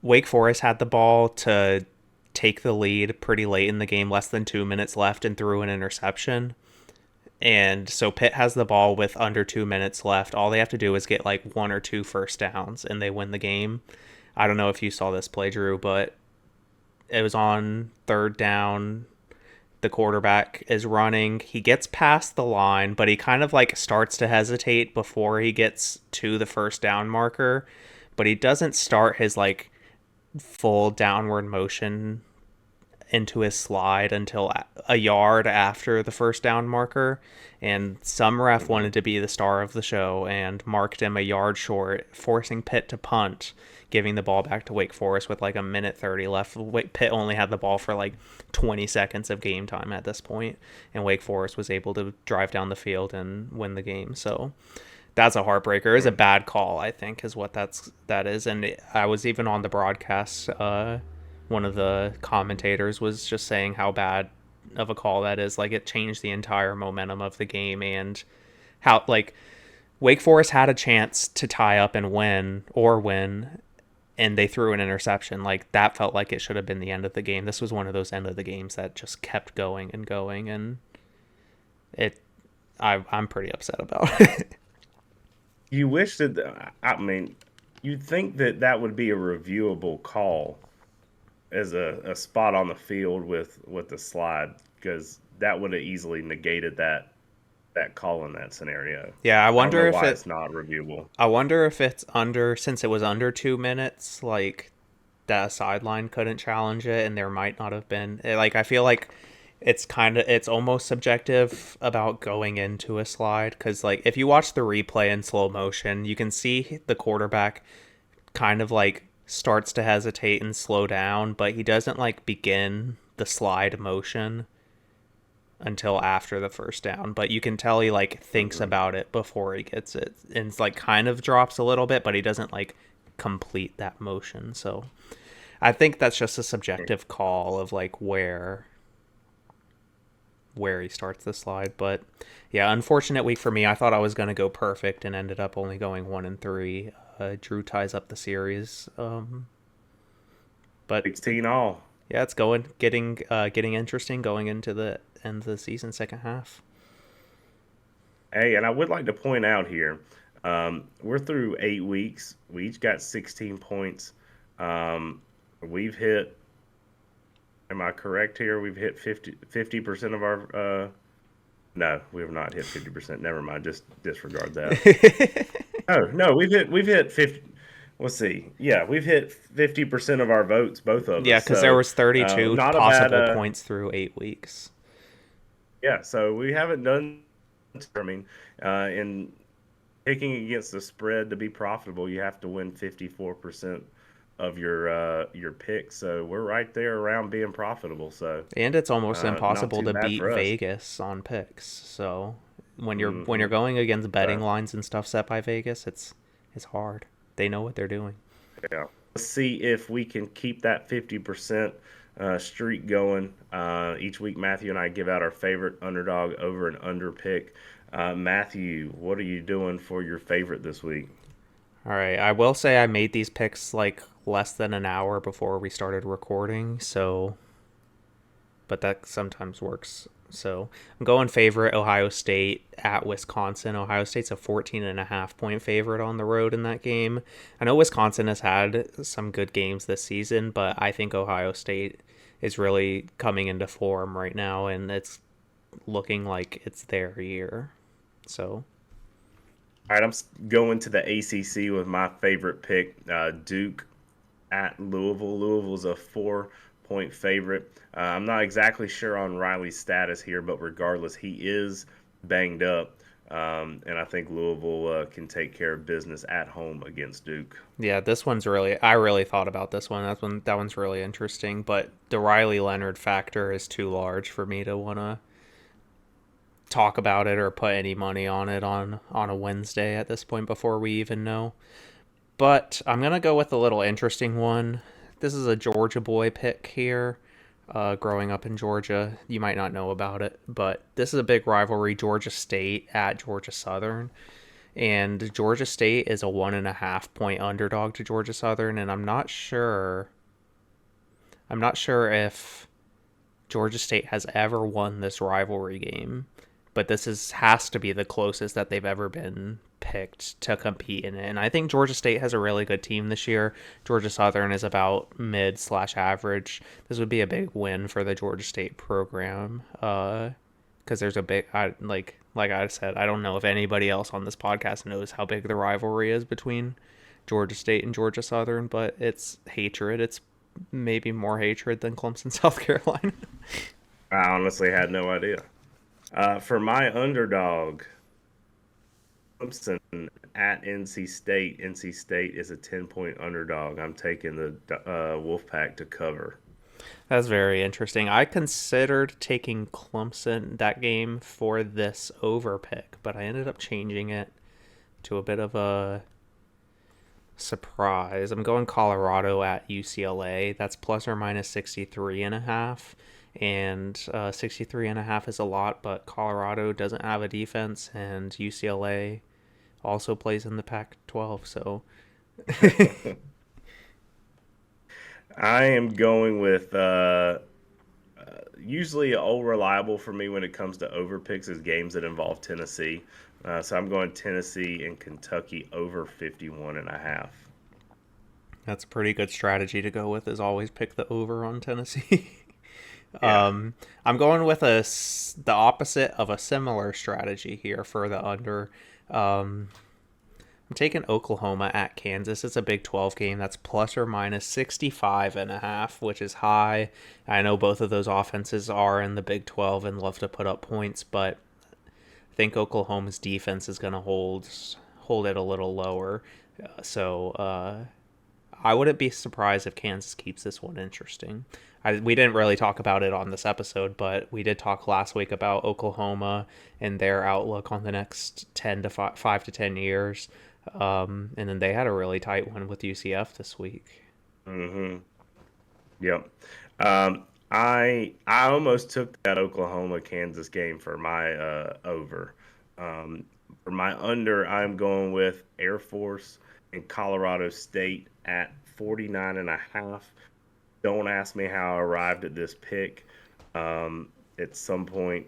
Wake Forest had the ball to take the lead pretty late in the game, less than 2 minutes left, and threw an interception. And so Pitt has the ball with under 2 minutes left. All they have to do is get like 1 or 2 first downs and they win the game. I don't know if you saw this play, Drew, but it was on 3rd down. The quarterback is running. He gets past the line, but he kind of like starts to hesitate before he gets to the first down marker. But he doesn't start his like full downward motion into his slide until a yard after the first down marker, and some ref wanted to be the star of the show and marked him a yard short, forcing Pitt to punt, giving the ball back to Wake Forest with like a minute 30 left. Pitt only had the ball for like 20 seconds of game time at this point, and Wake Forest was able to drive down the field and win the game. So that's a heartbreaker. It's a bad call, I think, is what that is. And I was even on the broadcast. One of the commentators was just saying how bad of a call that is. Like, it changed the entire momentum of the game, and how, like, Wake Forest had a chance to tie up and win, and they threw an interception. Like, that felt like it should have been the end of the game. This was one of those end of the games that just kept going and going, and I'm pretty upset about it. You wish that, I mean, you'd think that would be a reviewable call as a spot on the field with the slide, because that would have easily negated that call in that scenario. Yeah, I wonder if it's not reviewable. I wonder if it's since it was under 2 minutes, like, that sideline couldn't challenge it, and there might not have been. Like, I feel like it's almost subjective about going into a slide, because, like, if you watch the replay in slow motion, you can see the quarterback kind of like starts to hesitate and slow down, but he doesn't like begin the slide motion until after the first down. But you can tell he like thinks about it before he gets it, and it's like kind of drops a little bit, but he doesn't like complete that motion. So I think that's just a subjective call of like where he starts the slide. But yeah, unfortunate week for me. I thought I was going to go perfect and ended up only going 1-3. Drew ties up the series. But 16 all. Yeah, it's getting interesting going into the end of the season, second half. Hey, and I would like to point out here, we're through 8 weeks. We each got 16 points. We've hit, am I correct here? We've hit 50% of our, no, we have not hit 50%. Never mind. Just disregard that. No, we've hit 50. Let's see. Yeah, we've hit 50% of our votes, both of us. Yeah, because there was 32 possible points through 8 weeks. Yeah, so we haven't done. I mean, in picking against the spread to be profitable, you have to win 54% of your picks. So we're right there around being profitable. So and it's almost impossible to beat Vegas on picks. So when you're going against betting lines and stuff set by Vegas, it's hard. They know what they're doing. Yeah. Let's see if we can keep that 50% streak going. Each week, Matthew and I give out our favorite underdog over and under pick. Matthew, what are you doing for your favorite this week? All right. I will say I made these picks like less than an hour before we started recording, but that sometimes works. So I'm going favorite Ohio State at Wisconsin. Ohio State's a 14.5-point favorite on the road in that game. I know Wisconsin has had some good games this season, but I think Ohio State is really coming into form right now, and it's looking like it's their year. So, all right, I'm going to the ACC with my favorite pick, Duke at Louisville. Louisville's a 4-point favorite. I'm not exactly sure on Riley's status here, but regardless, he is banged up, and I think Louisville can take care of business at home against Duke. Yeah, this one's I really thought about this one. That one's really interesting, but the Riley Leonard factor is too large for me to want to talk about it or put any money on it on a Wednesday at this point before we even know. But I'm going to go with a little interesting one. This is a Georgia boy pick here. Growing up in Georgia, you might not know about it, but this is a big rivalry, Georgia State at Georgia Southern. And Georgia State is a 1.5-point underdog to Georgia Southern, and I'm not sure if Georgia State has ever won this rivalry game, but this has to be the closest that they've ever been picked to compete in it. And I think Georgia State has a really good team this year. Georgia Southern is about mid/average. This would be a big win for the Georgia State program because there's a big, like I said, I don't know if anybody else on this podcast knows how big the rivalry is between Georgia State and Georgia Southern, but it's hatred. It's maybe more hatred than Clemson, South Carolina. I honestly had no idea. For my underdog, Clemson at NC State. NC State is a 10-point underdog. I'm taking the Wolfpack to cover. That's very interesting. I considered taking Clemson that game for this over pick, but I ended up changing it to a bit of a surprise. I'm going Colorado at UCLA. That's plus or minus 63.5. And 63.5 is a lot, but Colorado doesn't have a defense, and UCLA also plays in the Pac-12, so I am going with usually old reliable for me when it comes to over picks is games that involve Tennessee. So I'm going Tennessee and Kentucky over 51.5. that's a pretty good strategy to go with, is always pick the over on Tennessee. Yeah. I'm going with the opposite of a similar strategy here for the under. I'm taking Oklahoma at Kansas. It's a Big 12 game. That's plus or minus 65.5, which is high. I know both of those offenses are in the Big 12 and love to put up points, but I think Oklahoma's defense is going to hold it a little lower. So I wouldn't be surprised if Kansas keeps this one interesting. We didn't really talk about it on this episode, but we did talk last week about Oklahoma and their outlook on the next 5 to 10 years. And then they had a really tight one with UCF this week. Mm-hmm. Yep. I almost took that Oklahoma-Kansas game for my over. For my under, I'm going with Air Force and Colorado State at 49.5. Don't ask me how I arrived at this pick. At some point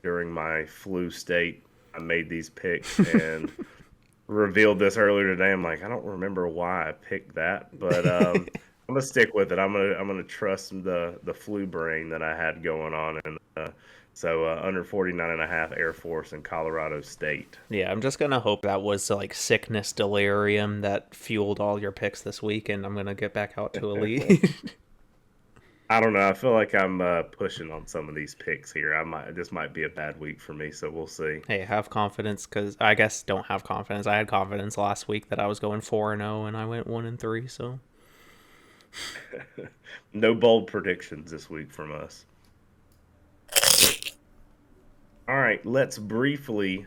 during my flu state, I made these picks and revealed this earlier today. I'm like, I don't remember why I picked that, but I'm gonna stick with it. I'm gonna trust the flu brain that I had going on, and so under 49.5 Air Force and Colorado State. Yeah, I'm just gonna hope that was like sickness delirium that fueled all your picks this week, and I'm gonna get back out to a lead. I don't know. I feel like I'm pushing on some of these picks here. This might be a bad week for me, so we'll see. Hey, have confidence, because I guess don't have confidence. I had confidence last week that I was going 4-0, and I went 1-3. So no bold predictions this week from us. All right, let's briefly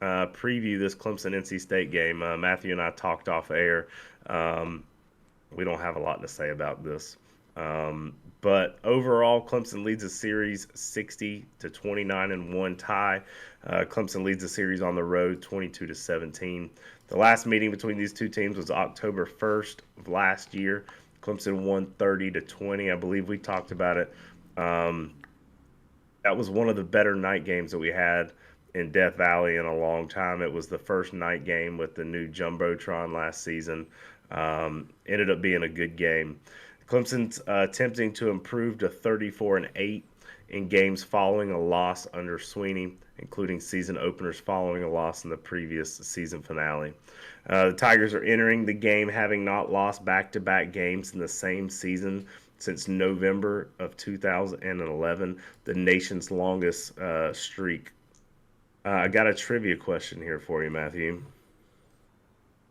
preview this Clemson-NC State game. Matthew and I talked off air. We don't have a lot to say about this. But overall, Clemson leads the series 60-29 in one tie. Clemson leads the series on the road 22-17. The last meeting between these two teams was October 1st of last year. Clemson won 30-20. I believe we talked about it. That was one of the better night games that we had in Death Valley in a long time. It was the first night game with the new Jumbotron last season. Ended up being a good game. Clemson's attempting to improve to 34-8 in games following a loss under Sweeney, including season openers following a loss in the previous season finale. The Tigers are entering the game having not lost back-to-back games in the same season since November of 2011, the nation's longest streak. I got a trivia question here for you, Matthew.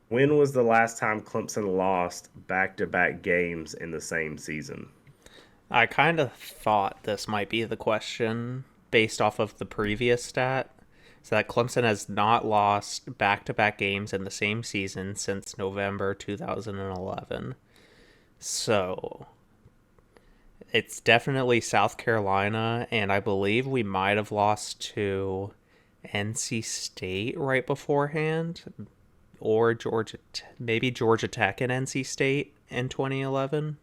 When was the last time Clemson lost back-to-back games in the same season? I kind of thought this might be the question based off of the previous stat. So that Clemson has not lost back-to-back games in the same season since November 2011. So it's definitely South Carolina, and I believe we might have lost to NC State right beforehand, or maybe Georgia Tech and NC State in 2011.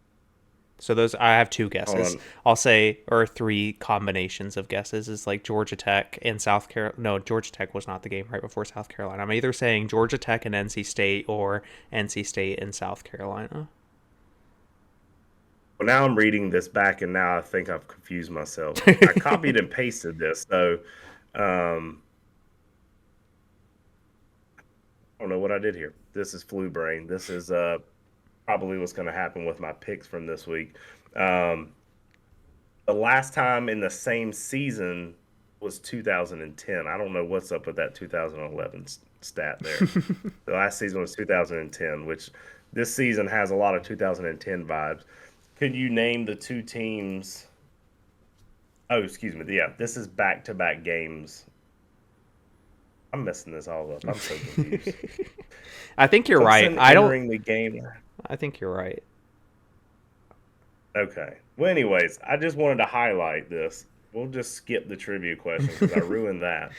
So those, I have two guesses. I'll say, or three combinations of guesses, is like Georgia Tech and South Carolina. No, Georgia Tech was not the game right before South Carolina. I'm either saying Georgia Tech and NC State, or NC State and South Carolina. Well, now I'm reading this back, and now I think I've confused myself. I copied and pasted this, so I don't know what I did here. This is flu brain. This is all probably what's going to happen with my picks from this week. The last time in the same season was 2010. I don't know what's up with that 2011 stat there. The last season was 2010, which this season has a lot of 2010 vibes. Could you name the two teams? Oh, excuse me. Yeah, this is back-to-back games. I'm messing this all up. I'm so confused. I think you're right. Entering the game. I think you're right. Okay. Well, anyways, I just wanted to highlight this. We'll just skip the trivia question because I ruined that.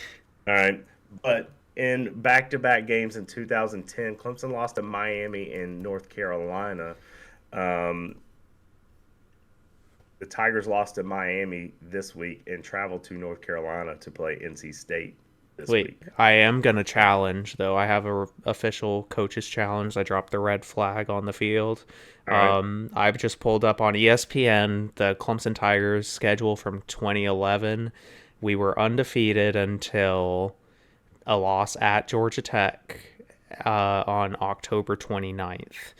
All right. But in back-to-back games in 2010, Clemson lost to Miami and North Carolina. The Tigers lost to Miami this week and traveled to North Carolina to play NC State this week. I am going to challenge, though. I have a official coach's challenge. I dropped the red flag on the field. Right. I've just pulled up on ESPN the Clemson Tigers schedule from 2011. We were undefeated until a loss at Georgia Tech on October 29th.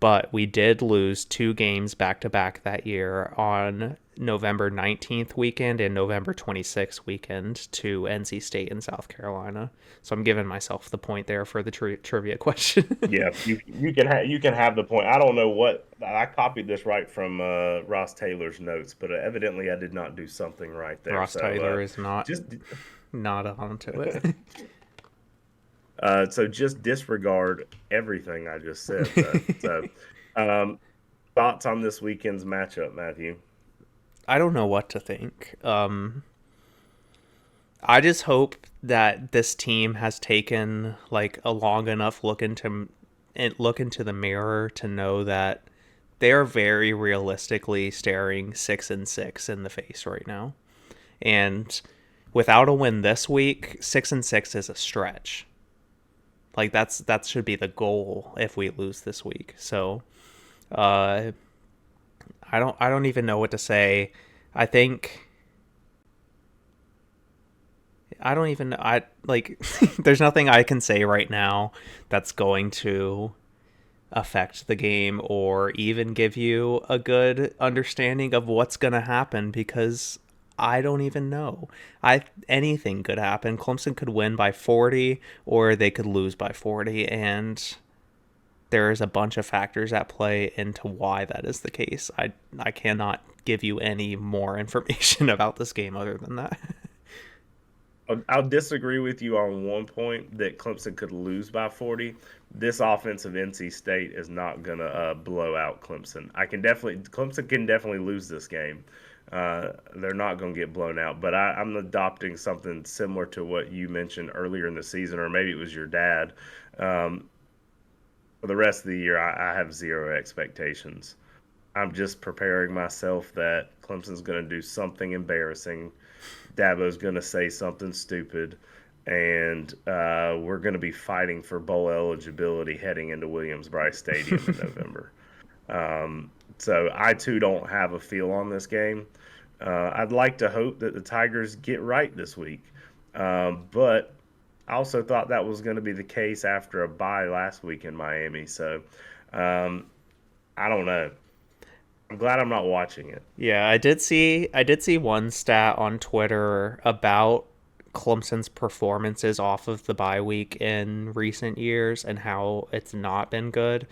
But we did lose 2 games back-to-back that year on November 19th weekend and November 26th weekend to NC State and South Carolina. So I'm giving myself the point there for the trivia question. Yeah, you can have the point. I don't know what I copied this right from Ross Taylor's notes, but evidently I did not do something right there. Ross Taylor is not onto it. So just disregard everything I just said. Thoughts on this weekend's matchup, Matthew? I don't know what to think. I just hope that this team has taken like a long enough look into the mirror to know that they are very realistically staring 6-6 in the face right now. And without a win this week, 6-6 is a stretch. Like that should be the goal if we lose this week. So I don't even know what to say. I think there's nothing I can say right now that's going to affect the game or even give you a good understanding of what's going to happen because I don't even know. Anything could happen. Clemson could win by 40 or they could lose by 40, and there's a bunch of factors at play into why that is the case. I cannot give you any more information about this game other than that. I'll disagree with you on one point that Clemson could lose by 40. This offensive NC State is not going to blow out Clemson. Clemson can definitely lose this game. They're not going to get blown out, but I'm adopting something similar to what you mentioned earlier in the season, or maybe it was your dad. For the rest of the year, I have zero expectations. I'm just preparing myself that Clemson's going to do something embarrassing. Dabo's going to say something stupid, and we're going to be fighting for bowl eligibility heading into Williams-Brice Stadium in November. So I, too, don't have a feel on this game. I'd like to hope that the Tigers get right this week. But I also thought that was going to be the case after a bye last week in Miami. So I don't know. I'm glad I'm not watching it. Yeah, I did see one stat on Twitter about Clemson's performances off of the bye week in recent years and how it's not been good.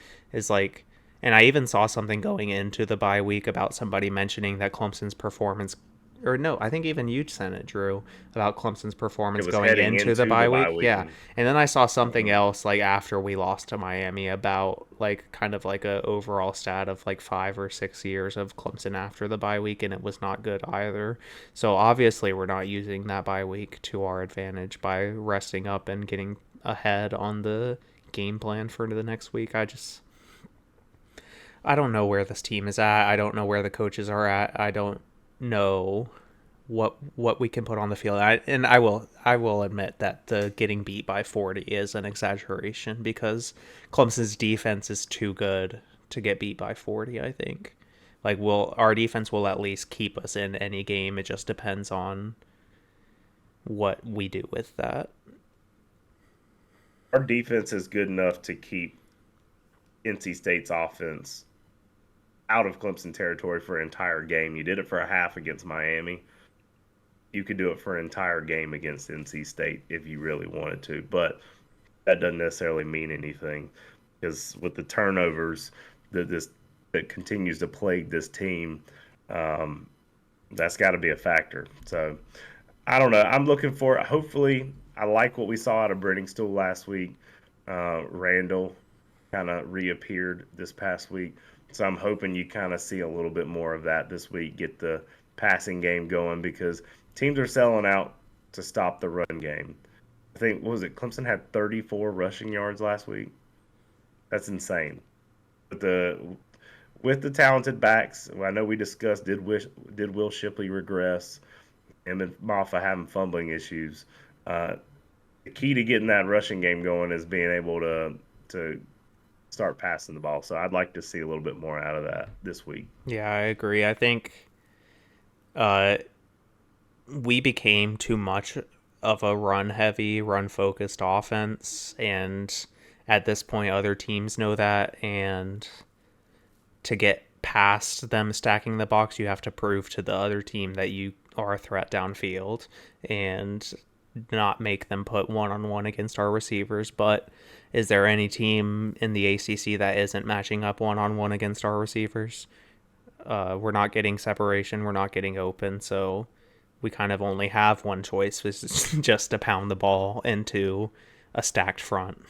And I even saw something going into the bye week about somebody mentioning that Clemson's performance, or no, I think even you sent it, Drew, about Clemson's performance going into the bye week. Yeah. And then I saw something else like after we lost to Miami about like kind of like a overall stat of like 5 or 6 years of Clemson after the bye week, and it was not good either. So obviously we're not using that bye week to our advantage by resting up and getting ahead on the game plan for the next week. I don't know where this team is at. I don't know where the coaches are at. I don't know what we can put on the field. I will admit that the getting beat by 40 is an exaggeration because Clemson's defense is too good to get beat by 40, I think. Like our defense will at least keep us in any game. It just depends on what we do with that. Our defense is good enough to keep NC State's offense out of Clemson territory for an entire game. You did it for a half against Miami. You could do it for an entire game against NC State if you really wanted to, but that doesn't necessarily mean anything because with the turnovers that continues to plague this team, that's got to be a factor. So I don't know. I'm looking for it. Hopefully, I like what we saw out of Briningstool last week. Randall kind of reappeared this past week. So I'm hoping you kind of see a little bit more of that this week, get the passing game going because teams are selling out to stop the run game. I think, what was it? Clemson had 34 rushing yards last week. That's insane. But with the talented backs, I know we discussed, did Will Shipley regress? Him and Maffa having fumbling issues. The key to getting that rushing game going is being able to start passing the ball. So I'd like to see a little bit more out of that this week. Yeah, I agree. I think we became too much of a run-heavy, run-focused offense, and at this point, other teams know that, and to get past them stacking the box, you have to prove to the other team that you are a threat downfield and not make them put one-on-one against our receivers. But is there any team in the ACC that isn't matching up one-on-one against our receivers? We're not getting separation. We're not getting open. So we kind of only have one choice, which is just to pound the ball into a stacked front.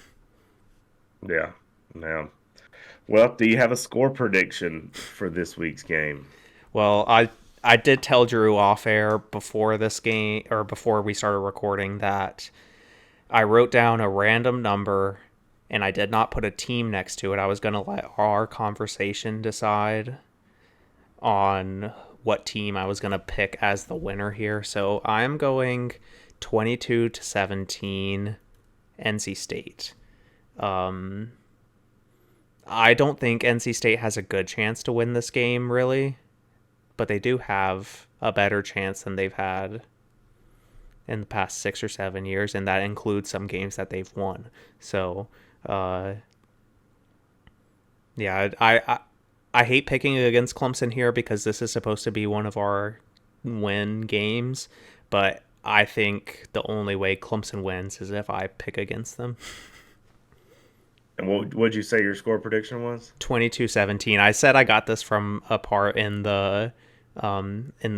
Yeah. Well, do you have a score prediction for this week's game? Well, I did tell Drew off air before this game, or before we started recording, that I wrote down a random number and I did not put a team next to it. I was going to let our conversation decide on what team I was going to pick as the winner here. So I'm going 22-17 NC State. I don't think NC State has a good chance to win this game, really, but they do have a better chance than they've had in the past 6 or 7 years, and that includes some games that they've won. So, yeah, I hate picking against Clemson here because this is supposed to be one of our win games, but I think the only way Clemson wins is if I pick against them. And what would you say your score prediction was? 22-17. I said I got this from a part in the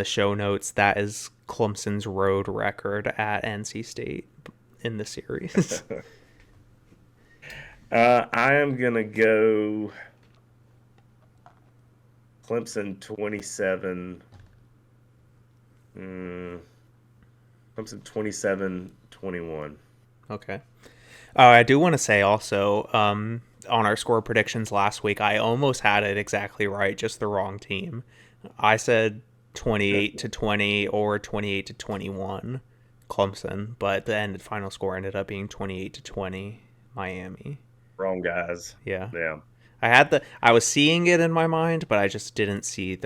show notes. That is Clemson's road record at NC State in the series. I am gonna go Clemson 27. Clemson 27-21. Okay. I do want to say also, on our score predictions last week, I almost had it exactly right, just the wrong team. I said 28-20 or 28-21 Clemson, but the final score ended up being 28-20 Miami. Wrong guys. Yeah. Yeah. I was seeing it in my mind, but I just didn't see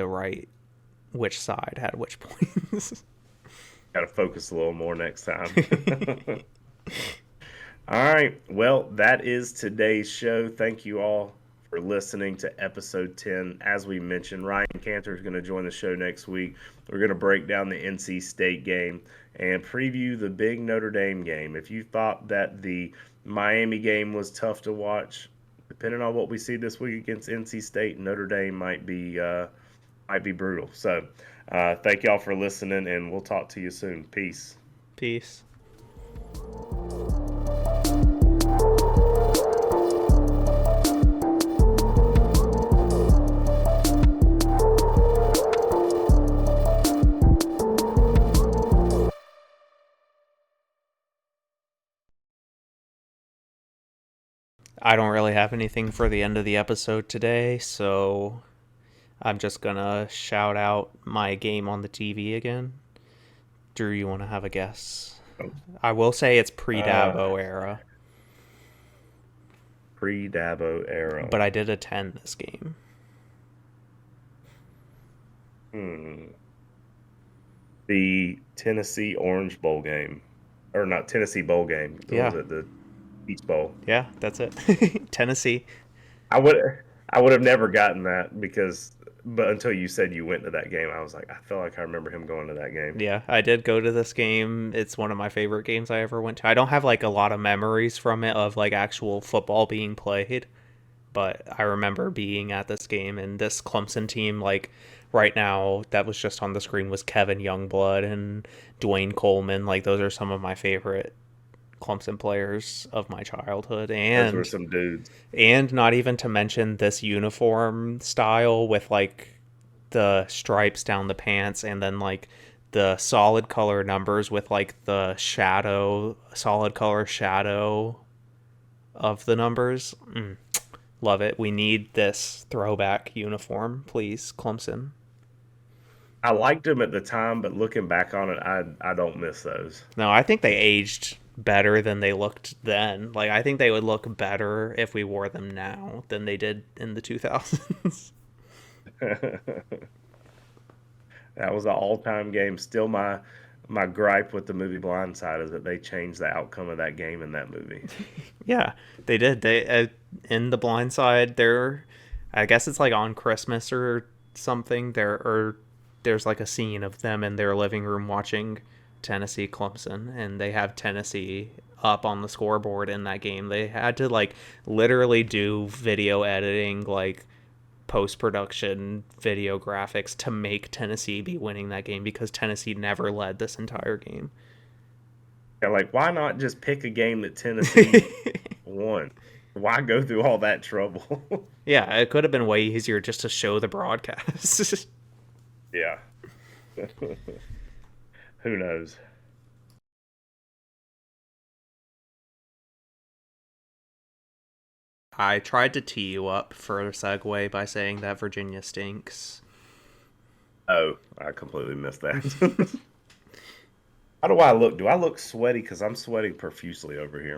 which side had which points. Got to focus a little more next time. All right. Well, that is today's show. Thank you all for listening to episode 10. As we mentioned, Ryan Cantor is going to join the show next week. We're going to break down the NC State game and preview the big Notre Dame game. If you thought that the Miami game was tough to watch, depending on what we see this week against NC State, Notre Dame might be brutal. So thank y'all for listening, and we'll talk to you soon. Peace. Peace. I don't really have anything for the end of the episode today, so I'm just gonna shout out my game on the TV again. Drew, you want to have a guess? Oh. I will say it's pre-Dabo era. Pre-Dabo era. But I did attend this game. The Tennessee Orange Bowl game. Or not, Tennessee Bowl game. Yeah. Was it the Peach Bowl? Yeah, that's it. Tennessee. I would I would have never gotten that but until you said you went to that game, I was like, I feel like I remember him going to that game. Yeah, I did go to this game. It's one of my favorite games I ever went to. I don't have like a lot of memories from it of like actual football being played, but I remember being at this game, and this Clemson team, like right now that was just on the screen, was Kevin Youngblood and Dwayne Coleman. Like those are some of my favorite Clemson players of my childhood. Those were And some dudes. not even to mention this uniform style with like the stripes down the pants, and then like the solid color numbers with like the solid color shadow of the numbers. Love it. We need this throwback uniform, please, Clemson. I liked them at the time, but looking back on it, I don't miss those. No, I think they aged better than they looked then. Like, I think they would look better if we wore them now than they did in the 2000s. That was an all-time game. Still, my gripe with the movie Blindside is that they changed the outcome of that game in that movie. Yeah, they did. They in the Blind Side, I guess it's like on Christmas or something. There's like a scene of them in their living room watching Tennessee Clemson, and they have Tennessee up on the scoreboard in that game. They had to like literally do video editing, like post-production video graphics to make Tennessee be winning that game because Tennessee never led this entire game. Yeah, like, why not just pick a game that Tennessee won? Why go through all that trouble? Yeah, it could have been way easier just to show the broadcast. Yeah. Who knows? I tried to tee you up for a segue by saying that Virginia stinks. Oh, I completely missed that. How do I look? Do I look sweaty? Because I'm sweating profusely over here.